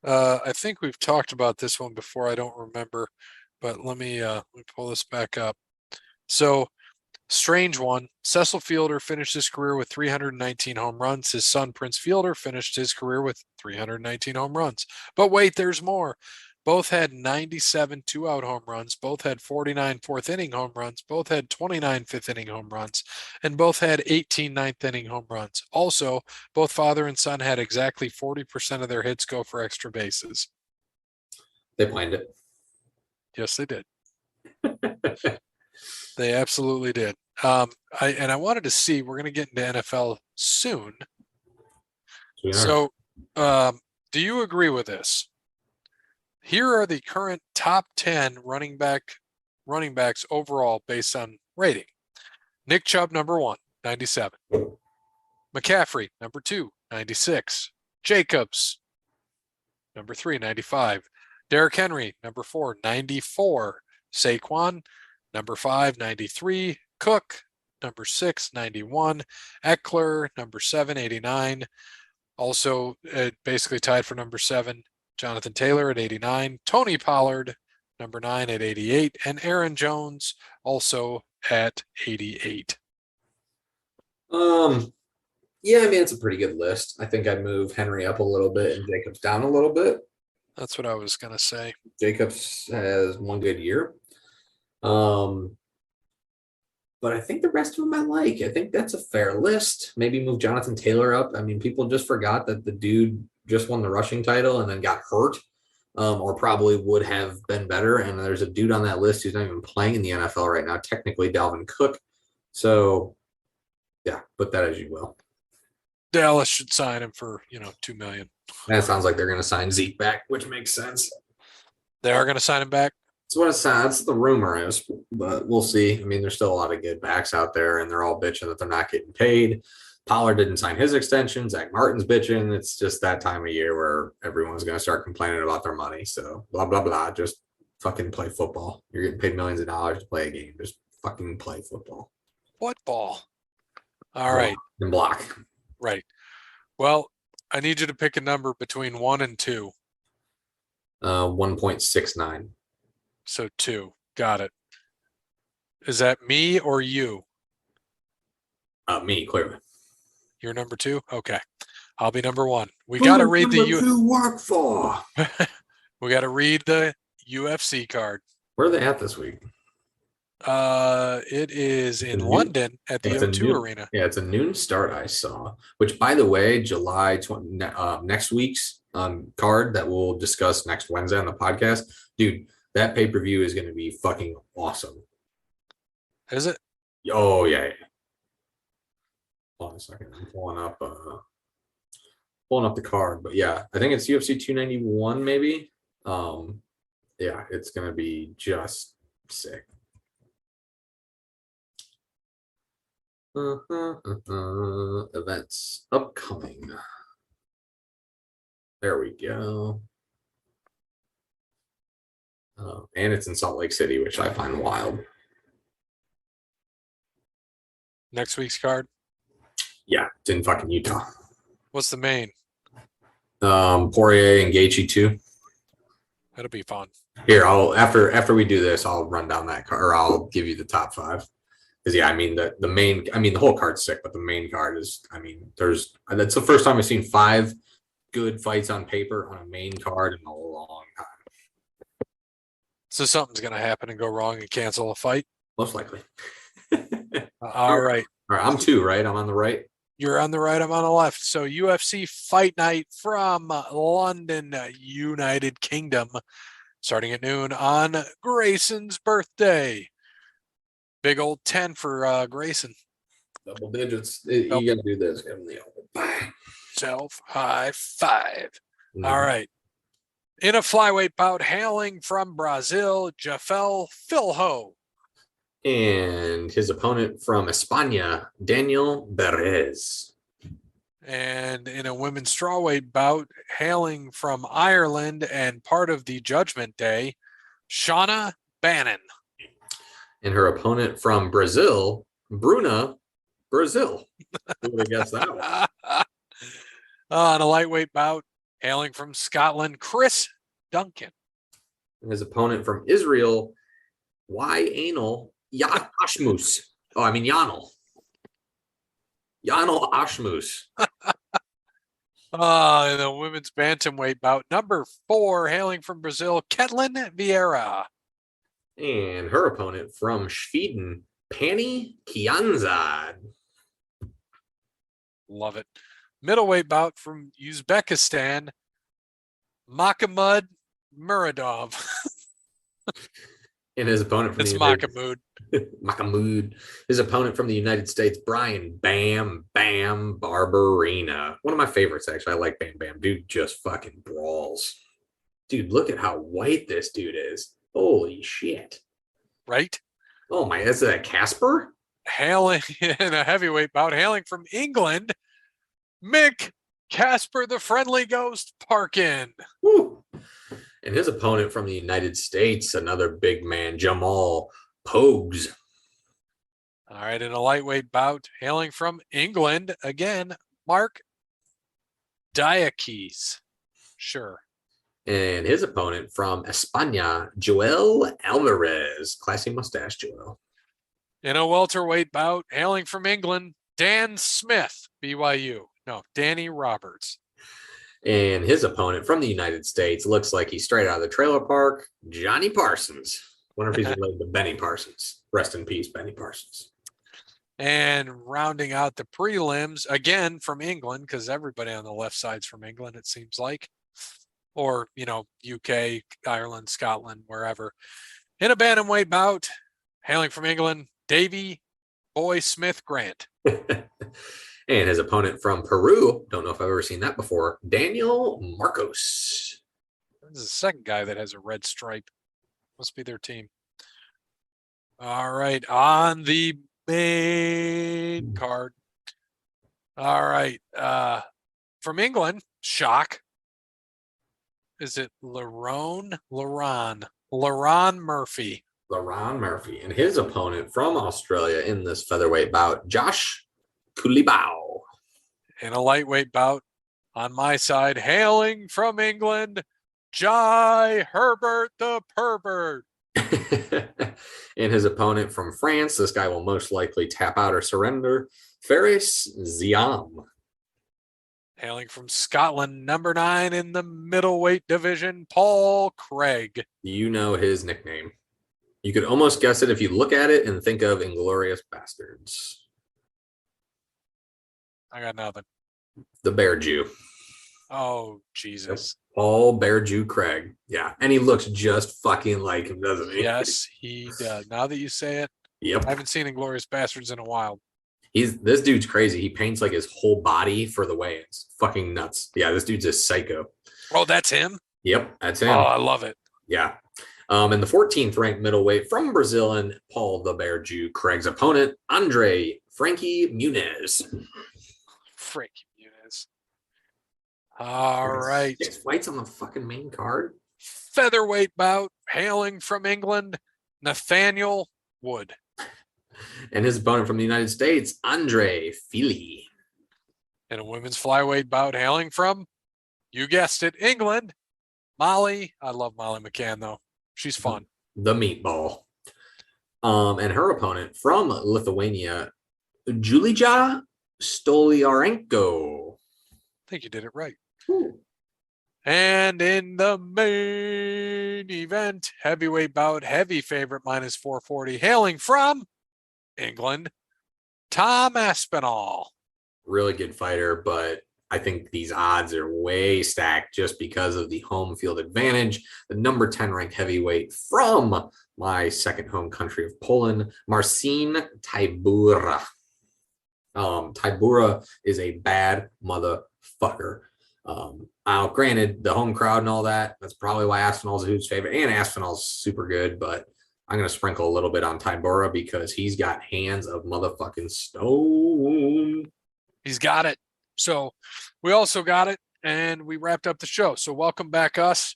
I think we've talked about this one before. I don't remember, but let me pull this back up. So, strange one. Cecil Fielder finished his career with 319 home runs. His son, Prince Fielder, finished his career with 319 home runs. But wait, there's more. Both had 97 two-out home runs. Both had 49 fourth-inning home runs. Both had 29 fifth-inning home runs. And both had 18 ninth-inning home runs. Also, both father and son had exactly 40% of their hits go for extra bases. They planned it. Yes, they did. They absolutely did. I wanted to see, we're going to get into NFL soon. So, do you agree with this? Here are the current top 10 running backs overall based on rating. Nick Chubb, number 1, 97. McCaffrey, number 2, 96. Jacobs, number 3, 95. Derrick Henry, number 4, 94. Saquon, number 5, 93. Cook, number 6, 91. Eckler, number 7, 89. Also, basically tied for number 7. Jonathan Taylor at 89. Tony Pollard, number 9 at 88. And Aaron Jones, also at 88. Yeah, I mean, it's a pretty good list. I think I'd move Henry up a little bit and Jacobs down a little bit. That's what I was going to say. Jacobs has one good year. But I think the rest of them I like. I think that's a fair list. Maybe move Jonathan Taylor up. I mean, people just forgot that the dude just won the rushing title and then got hurt, or probably would have been better. And there's a dude on that list who's not even playing in the NFL right now, technically Dalvin Cook. So, yeah, put that as you will. Dallas should sign him for, $2 million. That sounds like they're going to sign Zeke back, which makes sense. They are going to sign him back. That's what it sounds. That's the rumor is, but we'll see. I mean, there's still a lot of good backs out there, and they're all bitching that they're not getting paid. Pollard didn't sign his extension. Zach Martin's bitching. It's just that time of year where everyone's going to start complaining about their money. So blah blah blah. Just fucking play football. You're getting paid millions of dollars to play a game. Just fucking play football. Football. All right. And block. Right. Well, I need you to pick a number between 1 and 2. 1.69. So 2. Got it. Is that me or you? Me, clearly. You're number 2? Okay. I'll be number 1. We got to read the to work for. We got to read the UFC card. Where are they at this week? It is in London at the O2 Arena. Yeah, it's a noon start I saw, which by the way, July 20, next week's card that we'll discuss next Wednesday on the podcast. Dude, that pay-per-view is going to be fucking awesome. Is it? Oh, yeah. Hold on a second. I'm pulling up the card, but yeah, I think it's UFC 291 maybe. Yeah, it's going to be just sick. Events upcoming. There we go. And it's in Salt Lake City, which I find wild. Next week's card? Yeah, it's in fucking Utah. What's the main? Poirier and Gaethje too. That'll be fun. Here, after we do this, I'll run down that card, or I'll give you the top 5. Because yeah, I mean the main, I mean the whole card's sick, but the main card is, I mean, that's the first time I've seen 5 good fights on paper on a main card in a long time. So something's gonna happen and go wrong and cancel a fight. Most likely. All right. All right, I'm 2, right? I'm on the right. You're on the right. I'm on the left. So UFC Fight Night from London, United Kingdom, starting at noon on Grayson's birthday. Big old 10 for Grayson. Double digits. You got to do this. Give him the old bang. Self high 5. All right. In a flyweight bout, hailing from Brazil, Jafel Filho. And his opponent from España, Daniel Perez. And in a women's strawweight bout, hailing from Ireland and part of the Judgment Day, Shauna Bannon. And her opponent from Brazil, Bruna Brazil. Who would have guessed that one? On a lightweight bout, hailing from Scotland, Chris Duncan. And his opponent from Israel, Yanel Ashmus. Oh, I mean Yanel. Yanel Ashmus. In the women's bantamweight bout, number 4, hailing from Brazil, Ketlin Vieira. And her opponent from Sweden, Pani Kianzad. Love it. Middleweight bout from Uzbekistan, Makamud Muradov. And his opponent from Makamud. His opponent from the United States, Brian Bam Bam Barberina. One of my favorites, actually. I like Bam Bam. Dude just fucking brawls. Dude, look at how white this dude is. Holy shit. Right? Oh my, is that Casper? Hailing in a heavyweight bout, hailing from England, Mick Casper the Friendly Ghost Parkin. Woo. And his opponent from the United States, another big man, Jamal Pogues. All right, in a lightweight bout, hailing from England, again, Mark Diakis. Sure. And his opponent from España, Joel Alvarez. Classy mustache, Joel. In a welterweight bout, hailing from England, Dan Smith, BYU. No, Danny Roberts. And his opponent from the United States looks like he's straight out of the trailer park, Johnny Parsons. Wonder if he's related to Benny Parsons. Rest in peace, Benny Parsons. And rounding out the prelims, again from England, because everybody on the left side's from England, it seems like. Or, UK, Ireland, Scotland, wherever. In a bantamweight bout, hailing from England, Davy Boy Smith Grant. And his opponent from Peru, don't know if I've ever seen that before, Daniel Marcos. This is the second guy that has a red stripe. Must be their team. All right, on the main card. All right, from England, shock. Is it Laron Murphy? Laron Murphy. And his opponent from Australia in this featherweight bout, Josh Kulibau. In a lightweight bout, on my side, hailing from England, Jai Herbert the Pervert. And his opponent from France, this guy will most likely tap out or surrender, Faris Ziam. Hailing from Scotland, number 9 in the middleweight division, Paul Craig. You know his nickname. You could almost guess it if you look at it and think of Inglorious Bastards. I got nothing. The Bear Jew. Oh, Jesus. Paul Bear Jew Craig. Yeah. And he looks just fucking like him, doesn't he? Yes, he does. Now that you say it, Yep. I haven't seen Inglorious Bastards in a while. This dude's crazy. He paints like his whole body for the weigh-ins. Fucking nuts. Yeah, this dude's a psycho. Oh, that's him? Yep, that's him. Oh, I love it. Yeah. And the 14th ranked middleweight from Brazil and Paul the Bear Jew Craig's opponent, Andre Frankie Muniz. Frankie Muniz. All right. 6 fights on the fucking main card. Featherweight bout, hailing from England, Nathaniel Wood. And his opponent from the United States, Andre Fili. In a women's flyweight bout, hailing from, you guessed it, England, Molly. I love Molly McCann, though. She's fun. The meatball. And her opponent from Lithuania, Julija Stoliarenko. I think you did it right. Ooh. And in the main event, heavyweight bout, heavy favorite, minus 440, hailing from England, Tom Aspinall. Really good fighter, but I think these odds are way stacked just because of the home field advantage. The number 10 ranked heavyweight from my second home country of Poland, Marcin Tybura. Tybura is a bad motherfucker. Granted, the home crowd and all that, that's probably why Aspinall's a huge favorite, and Aspinall's super good, but I'm going to sprinkle a little bit on Tybura because he's got hands of motherfucking stone. He's got it. So we also got it, and we wrapped up the show. So welcome back, us.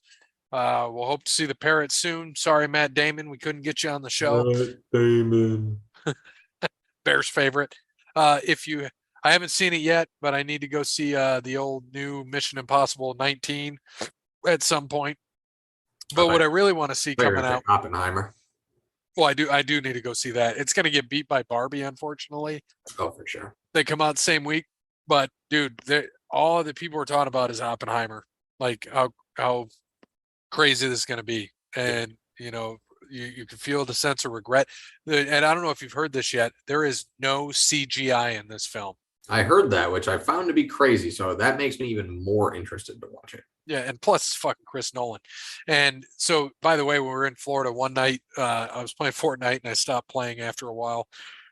We'll hope to see the Parrot soon. Sorry, Matt Damon, we couldn't get you on the show. Matt Damon. Bears favorite. I haven't seen it yet, but I need to go see the old new Mission Impossible 19 at some point. But what I really want to see coming out, Oppenheimer. well, I do need to go see that. It's going to get beat by Barbie, unfortunately. Oh, for sure. They come out the same week, but dude, all the people were talking about is Oppenheimer, like how crazy this is going to be, and you can feel the sense of regret. And I don't know if you've heard this yet. There is no CGI in this film. I heard that, which I found to be crazy. So that makes me even more interested to watch it. Yeah, and plus it's fucking Chris Nolan. And so, by the way, when we were in Florida one night, I was playing Fortnite, and I stopped playing after a while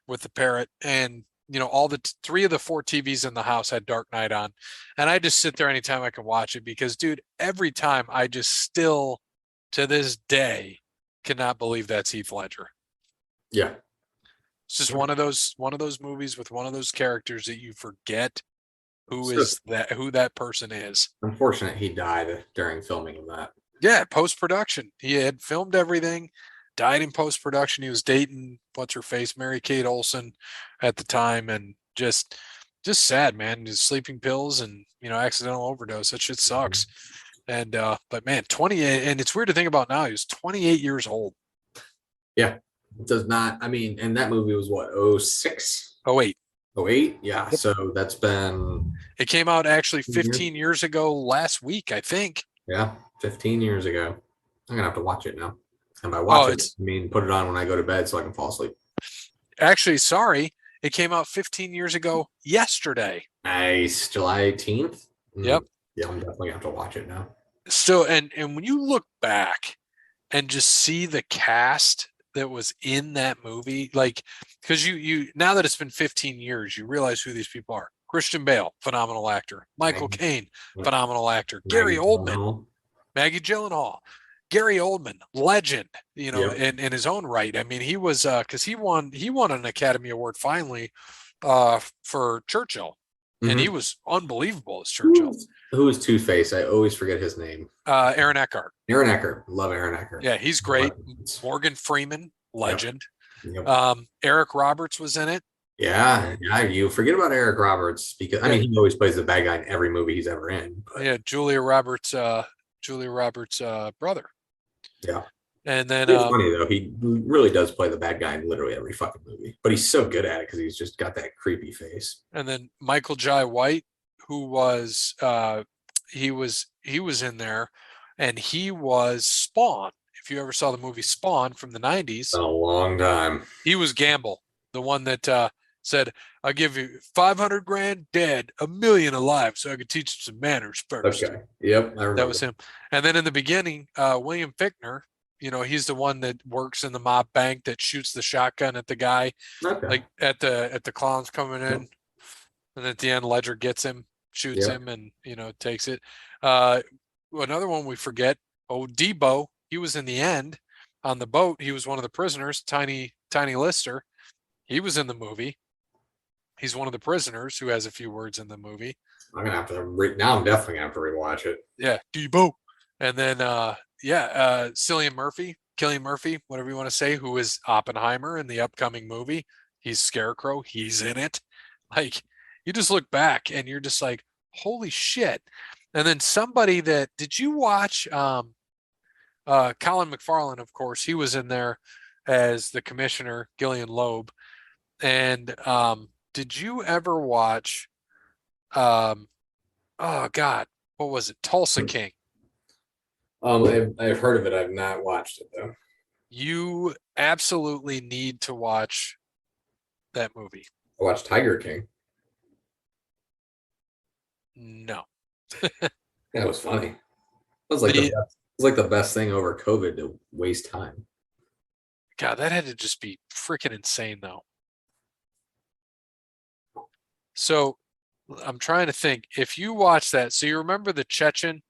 with the Parrot. And all the 3 of the 4 TVs in the house had Dark Knight on, and I just sit there anytime I can watch it because, dude, every time I just still, to this day, cannot believe that's Heath Ledger. Yeah. It's just one of those movies with one of those characters that you forget who that person is. Unfortunate he died during filming of that. Yeah, post-production. He had filmed everything, died in post-production. He was dating what's her face, Mary Kate Olsen at the time, and just sad, man. Just sleeping pills and accidental overdose. That shit sucks. And but man, 28, and it's weird to think about now. He was 28 years old. Yeah. It does not, and that movie was what, 06? Oh, wait. Oh, eight? Yeah. Yep. So that's been It came out actually 15 years. 15 years ago last week, I think. Yeah, 15 years ago. I'm gonna have to watch it now. And by Oh, watch it, it's I mean put it on when I go to bed so I can fall asleep. actually, sorry, it came out 15 years ago yesterday. Nice. July 18th. Yep. Yeah, I'm definitely gonna have to watch it now. So, and when you look back and just see the cast that was in that movie, like, because you now that it's been 15 years, you realize who these people are. Christian Bale, phenomenal actor. Michael Maggie, Caine, yep. phenomenal actor. Gary Maggie Oldman, Gyllenhaal. Maggie Gyllenhaal, Gary Oldman, legend, Yep. in his own right. I mean, he was because he won an Academy Award finally for Churchill, and he Mm-hmm. was unbelievable as Churchill. Who is Two Face? I always forget his name. Aaron Eckhart, Aaron Ecker. Love Aaron Ecker. yeah, he's great. Morgan Freeman, Yep. legend. Yep. Eric Roberts was in it. Yeah. Yeah. You forget about Eric Roberts because I Yeah, mean he always plays the bad guy in every movie he's ever in. But yeah, Julia Roberts' brother. yeah. And then It's funny though. He really does play the bad guy in literally every fucking movie, but he's so good at it because he's just got that creepy face. Michael Jai White, who was he was in there, and he was Spawn. If you ever saw the movie Spawn from the Been 90s, a long time. he was Gamble, the one that said, "I'll give you 500 grand dead, a million alive, so I could teach you some manners first." Okay. Yep, I That remember. was him. And then in the beginning, William Fichtner, he's the one that works in the mob bank that shoots the shotgun at the guy, Okay. like at the clowns coming Yep. in, and at the end, Ledger gets him, shoots Yep. him, and takes it. Uh, Another one we forget. Oh, Debo, he was in the end on the boat. He was one of the prisoners. Tiny Lister. He was in the movie. He's one of the prisoners who has a few words in the movie. I'm gonna have to now. I'm definitely gonna have to rewatch it. Yeah, Debo. And then Cillian Murphy, whatever you want to say, who is Oppenheimer in the upcoming movie. He's Scarecrow. He's in it. Like, you just look back and you're just like, holy shit. And then somebody that did you watch Colin McFarlane, of course, he was in there as the commissioner, Gillian Loeb. And did you ever watch um oh God, what was it? Tulsa King. I've heard of it. I've not watched it though. You absolutely need to watch that movie. I watched Tiger King. No. That was funny. It was like the The best. It was like the best thing over COVID to waste time. God, that had to just be freaking insane though. So I'm trying to think. If you watch that, so you remember the Chechen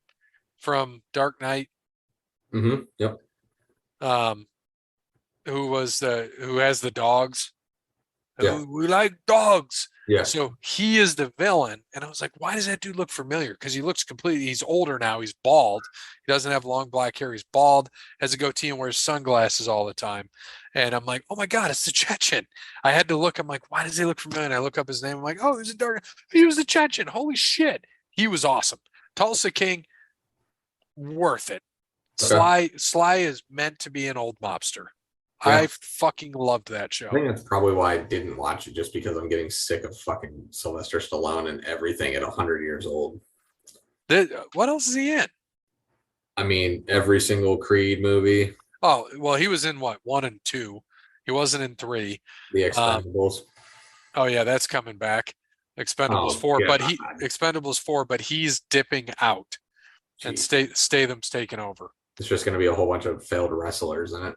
from Dark Knight, Mm-hmm. Yep. um, who has the dogs? Yeah. We like dogs. Yeah. So he is the villain. And I was like, why does that dude look familiar? Because he looks completely, he's older now. He's bald. He doesn't have long black hair. He's bald, has a goatee, and wears sunglasses all the time. And I'm like, oh my God, it's the Chechen. I had to look. I'm like, why does he look familiar? And I look up his name. I'm like, oh, he was the Chechen. Holy shit. He was awesome. Tulsa King, worth it. Okay. Sly is meant to be an old mobster. Yeah. I fucking loved that I show. think that's probably why I didn't watch it, just because I'm getting sick of fucking Sylvester Stallone and everything at 100 years old. What else is he in? I mean, every single Creed movie, Oh, well, he was in what, one and two. He wasn't in three. The Um, Expendables. oh yeah, that's coming back. Oh, God. Expendables 4, but he's dipping out and Jeez. Statham's taking over. It's just going to be a whole bunch of failed wrestlers in it.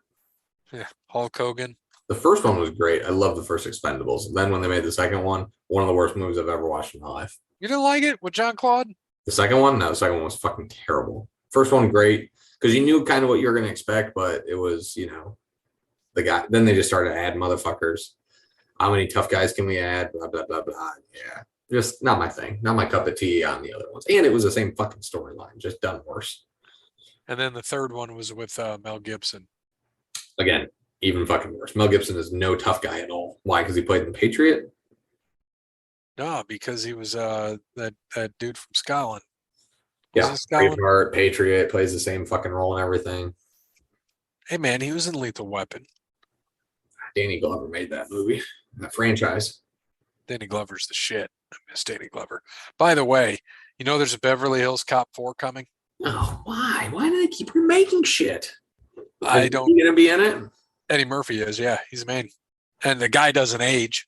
Yeah, Hulk Hogan. The first one was great. I love the first Expendables. Then when they made the second one of the worst movies I've ever watched in my life. You didn't like it with John Claude? The second one, no, the second one was fucking terrible. First one, great, because you knew kind of what you were going to expect, but it was, the guy. Then they just started to add motherfuckers. How many tough guys can we add? Blah, blah, blah, blah. Yeah. Just not my thing. Not my cup of tea on the other ones. And it was the same fucking storyline, just done worse. And then the third one was with Mel Gibson. Again, even fucking worse. Mel Gibson is no tough guy at all. Why? Because he played in The Patriot? No, because he was that dude from Scotland. Yeah. Braveheart, Patriot, plays the same fucking role and everything. Hey man, he was in Lethal Weapon. Danny Glover made that movie, that franchise. Danny Glover's the shit. I miss Danny Glover. By the way, there's a Beverly Hills Cop 4 coming. Oh, why? Why do they keep remaking shit? I Is don't. he gonna be in it? Eddie Murphy is, yeah, he's the main, and the guy doesn't age.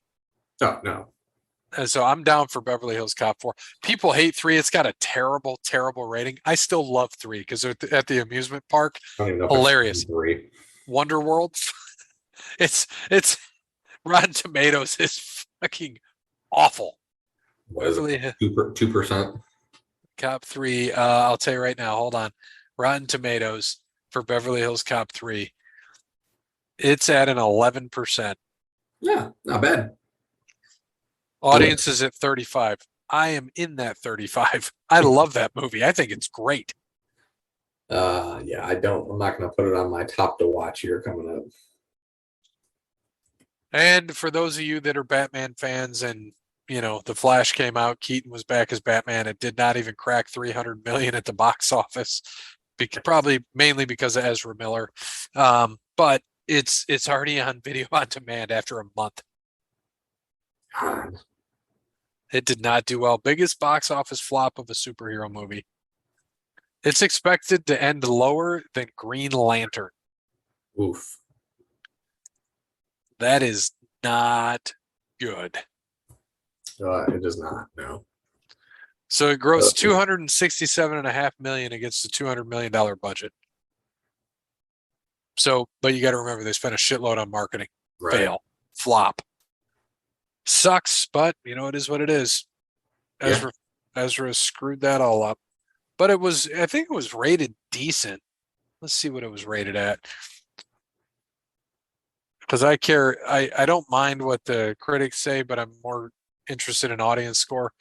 Oh no. And so I'm down for Beverly Hills Cop 4. People hate 3. It's got a terrible, terrible rating. I still love 3 because at the amusement park, I don't even know if hilarious. it's 3. Wonder World, it's Rotten Tomatoes is fucking awful. What is it? 2%? Cop 3. I'll tell you right now. Hold on. Rotten Tomatoes for Beverly Hills Cop 3. It's at an 11%. Yeah, not bad. Audience is at 35. I am in that 35. I love that movie. I think it's great. Yeah, I'm not gonna put it on my top to watch here coming up. And for those of you that are Batman fans and The Flash came out, Keaton was back as Batman. It did not even crack 300 million at the box office, probably mainly because of Ezra Miller. But it's already on video on demand after a month. God. It did not do well. Biggest box office flop of a superhero movie. It's expected to end lower than Green Lantern. Oof. That is not good. It does not. No. So it grossed 267.5 million against the $200 million budget. So, but you got to remember they spent a shitload on marketing. Right. Fail, flop, sucks, but it is what it is. Ezra screwed that all up. But I think it was rated decent. Let's see what it was rated at. Because I don't mind what the critics say, but I'm more interested in audience score.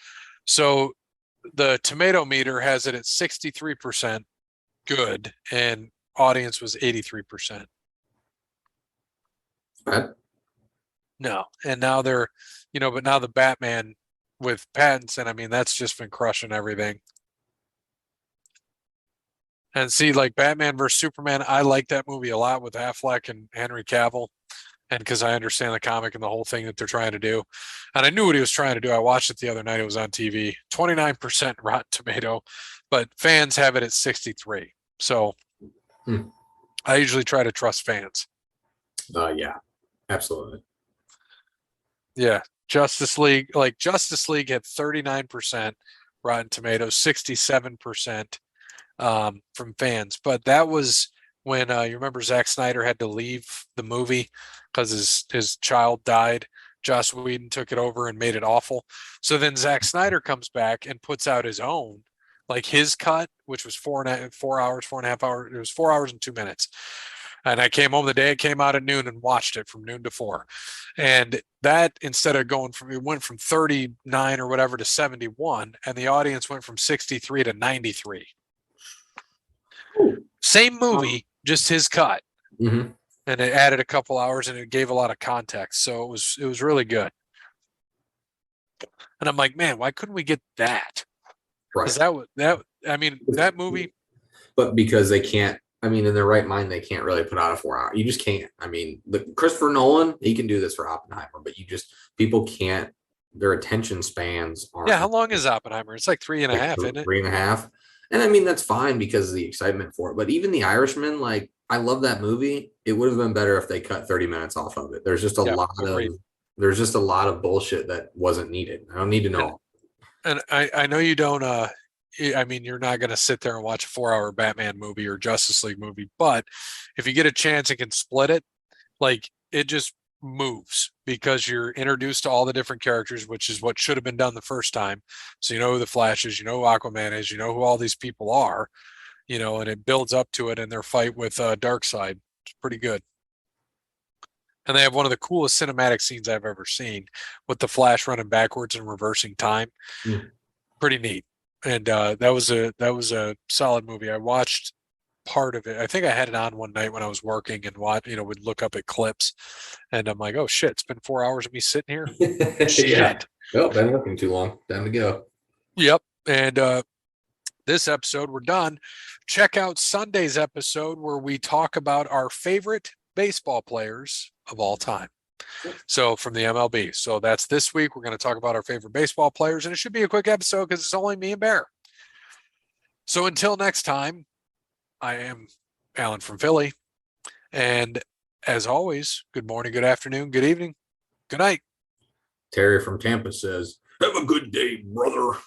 So the tomato meter has it at 63% good, and audience was 83%. Bad. No, and now but now the Batman with Pattinson, I mean, that's just been crushing everything. And see, like Batman versus Superman, I like that movie a lot with Affleck and Henry Cavill. And because I understand the comic and the whole thing that they're trying to do. And I knew what he was trying to do. I watched it the other night. It was on TV. 29% Rotten Tomato, but fans have it at 63. So I usually try to trust fans. Yeah, absolutely. Yeah. Justice League had 39% Rotten Tomatoes, 67% from fans. But that was when you remember Zack Snyder had to leave the movie because his child died. Joss Whedon took it over and made it awful. So then Zack Snyder comes back and puts out his own, like his cut, which was 4.5 hours. It was 4 hours and 2 minutes. And I came home the day it came out at noon and watched it from noon to 4. And that instead of it went from 39 or whatever to 71, and the audience went from 63 to 93. Same movie, just his cut. Mm-hmm. And it added a couple hours and it gave a lot of context. So it was really good. And I'm like, man, why couldn't we get that? Because that movie. But because they can't, in their right mind, they can't really put out a 4 hour. You just can't. Christopher Nolan, he can do this for Oppenheimer, but people can't, their attention spans aren't. Yeah, how long is Oppenheimer? It's like 3.5, isn't it? 3.5. And that's fine because of the excitement for it. But even The Irishman, I love that movie. It would have been better if they cut 30 minutes off of it. There's just a lot of bullshit that wasn't needed. I don't need to know. And I know you don't you're not going to sit there and watch a 4-hour Batman movie or Justice League movie, but if you get a chance and can split it, it just moves because you're introduced to all the different characters, which is what should have been done the first time. So you know who the Flash is, you know who Aquaman is, you know who all these people are, and it builds up to it in their fight with Darkseid. It's pretty good. And they have one of the coolest cinematic scenes I've ever seen with the Flash running backwards and reversing time. Pretty neat. And that was a solid movie. I watched part of it. I think I had it on one night when I was working and would look up at clips, and I'm like, oh shit, it's been 4 hours of me sitting here. Yeah. Well, been working too long. Time to go. Yep. And this episode, we're done. Check out Sunday's episode where we talk about our favorite baseball players of all time. So from the MLB. So that's this week. We're going to talk about our favorite baseball players, and it should be a quick episode because it's only me and Bear. So until next time, I am Allan from Philly. And as always, good morning, good afternoon, good evening, good night. Terry from Tampa says, "Have a good day, brother."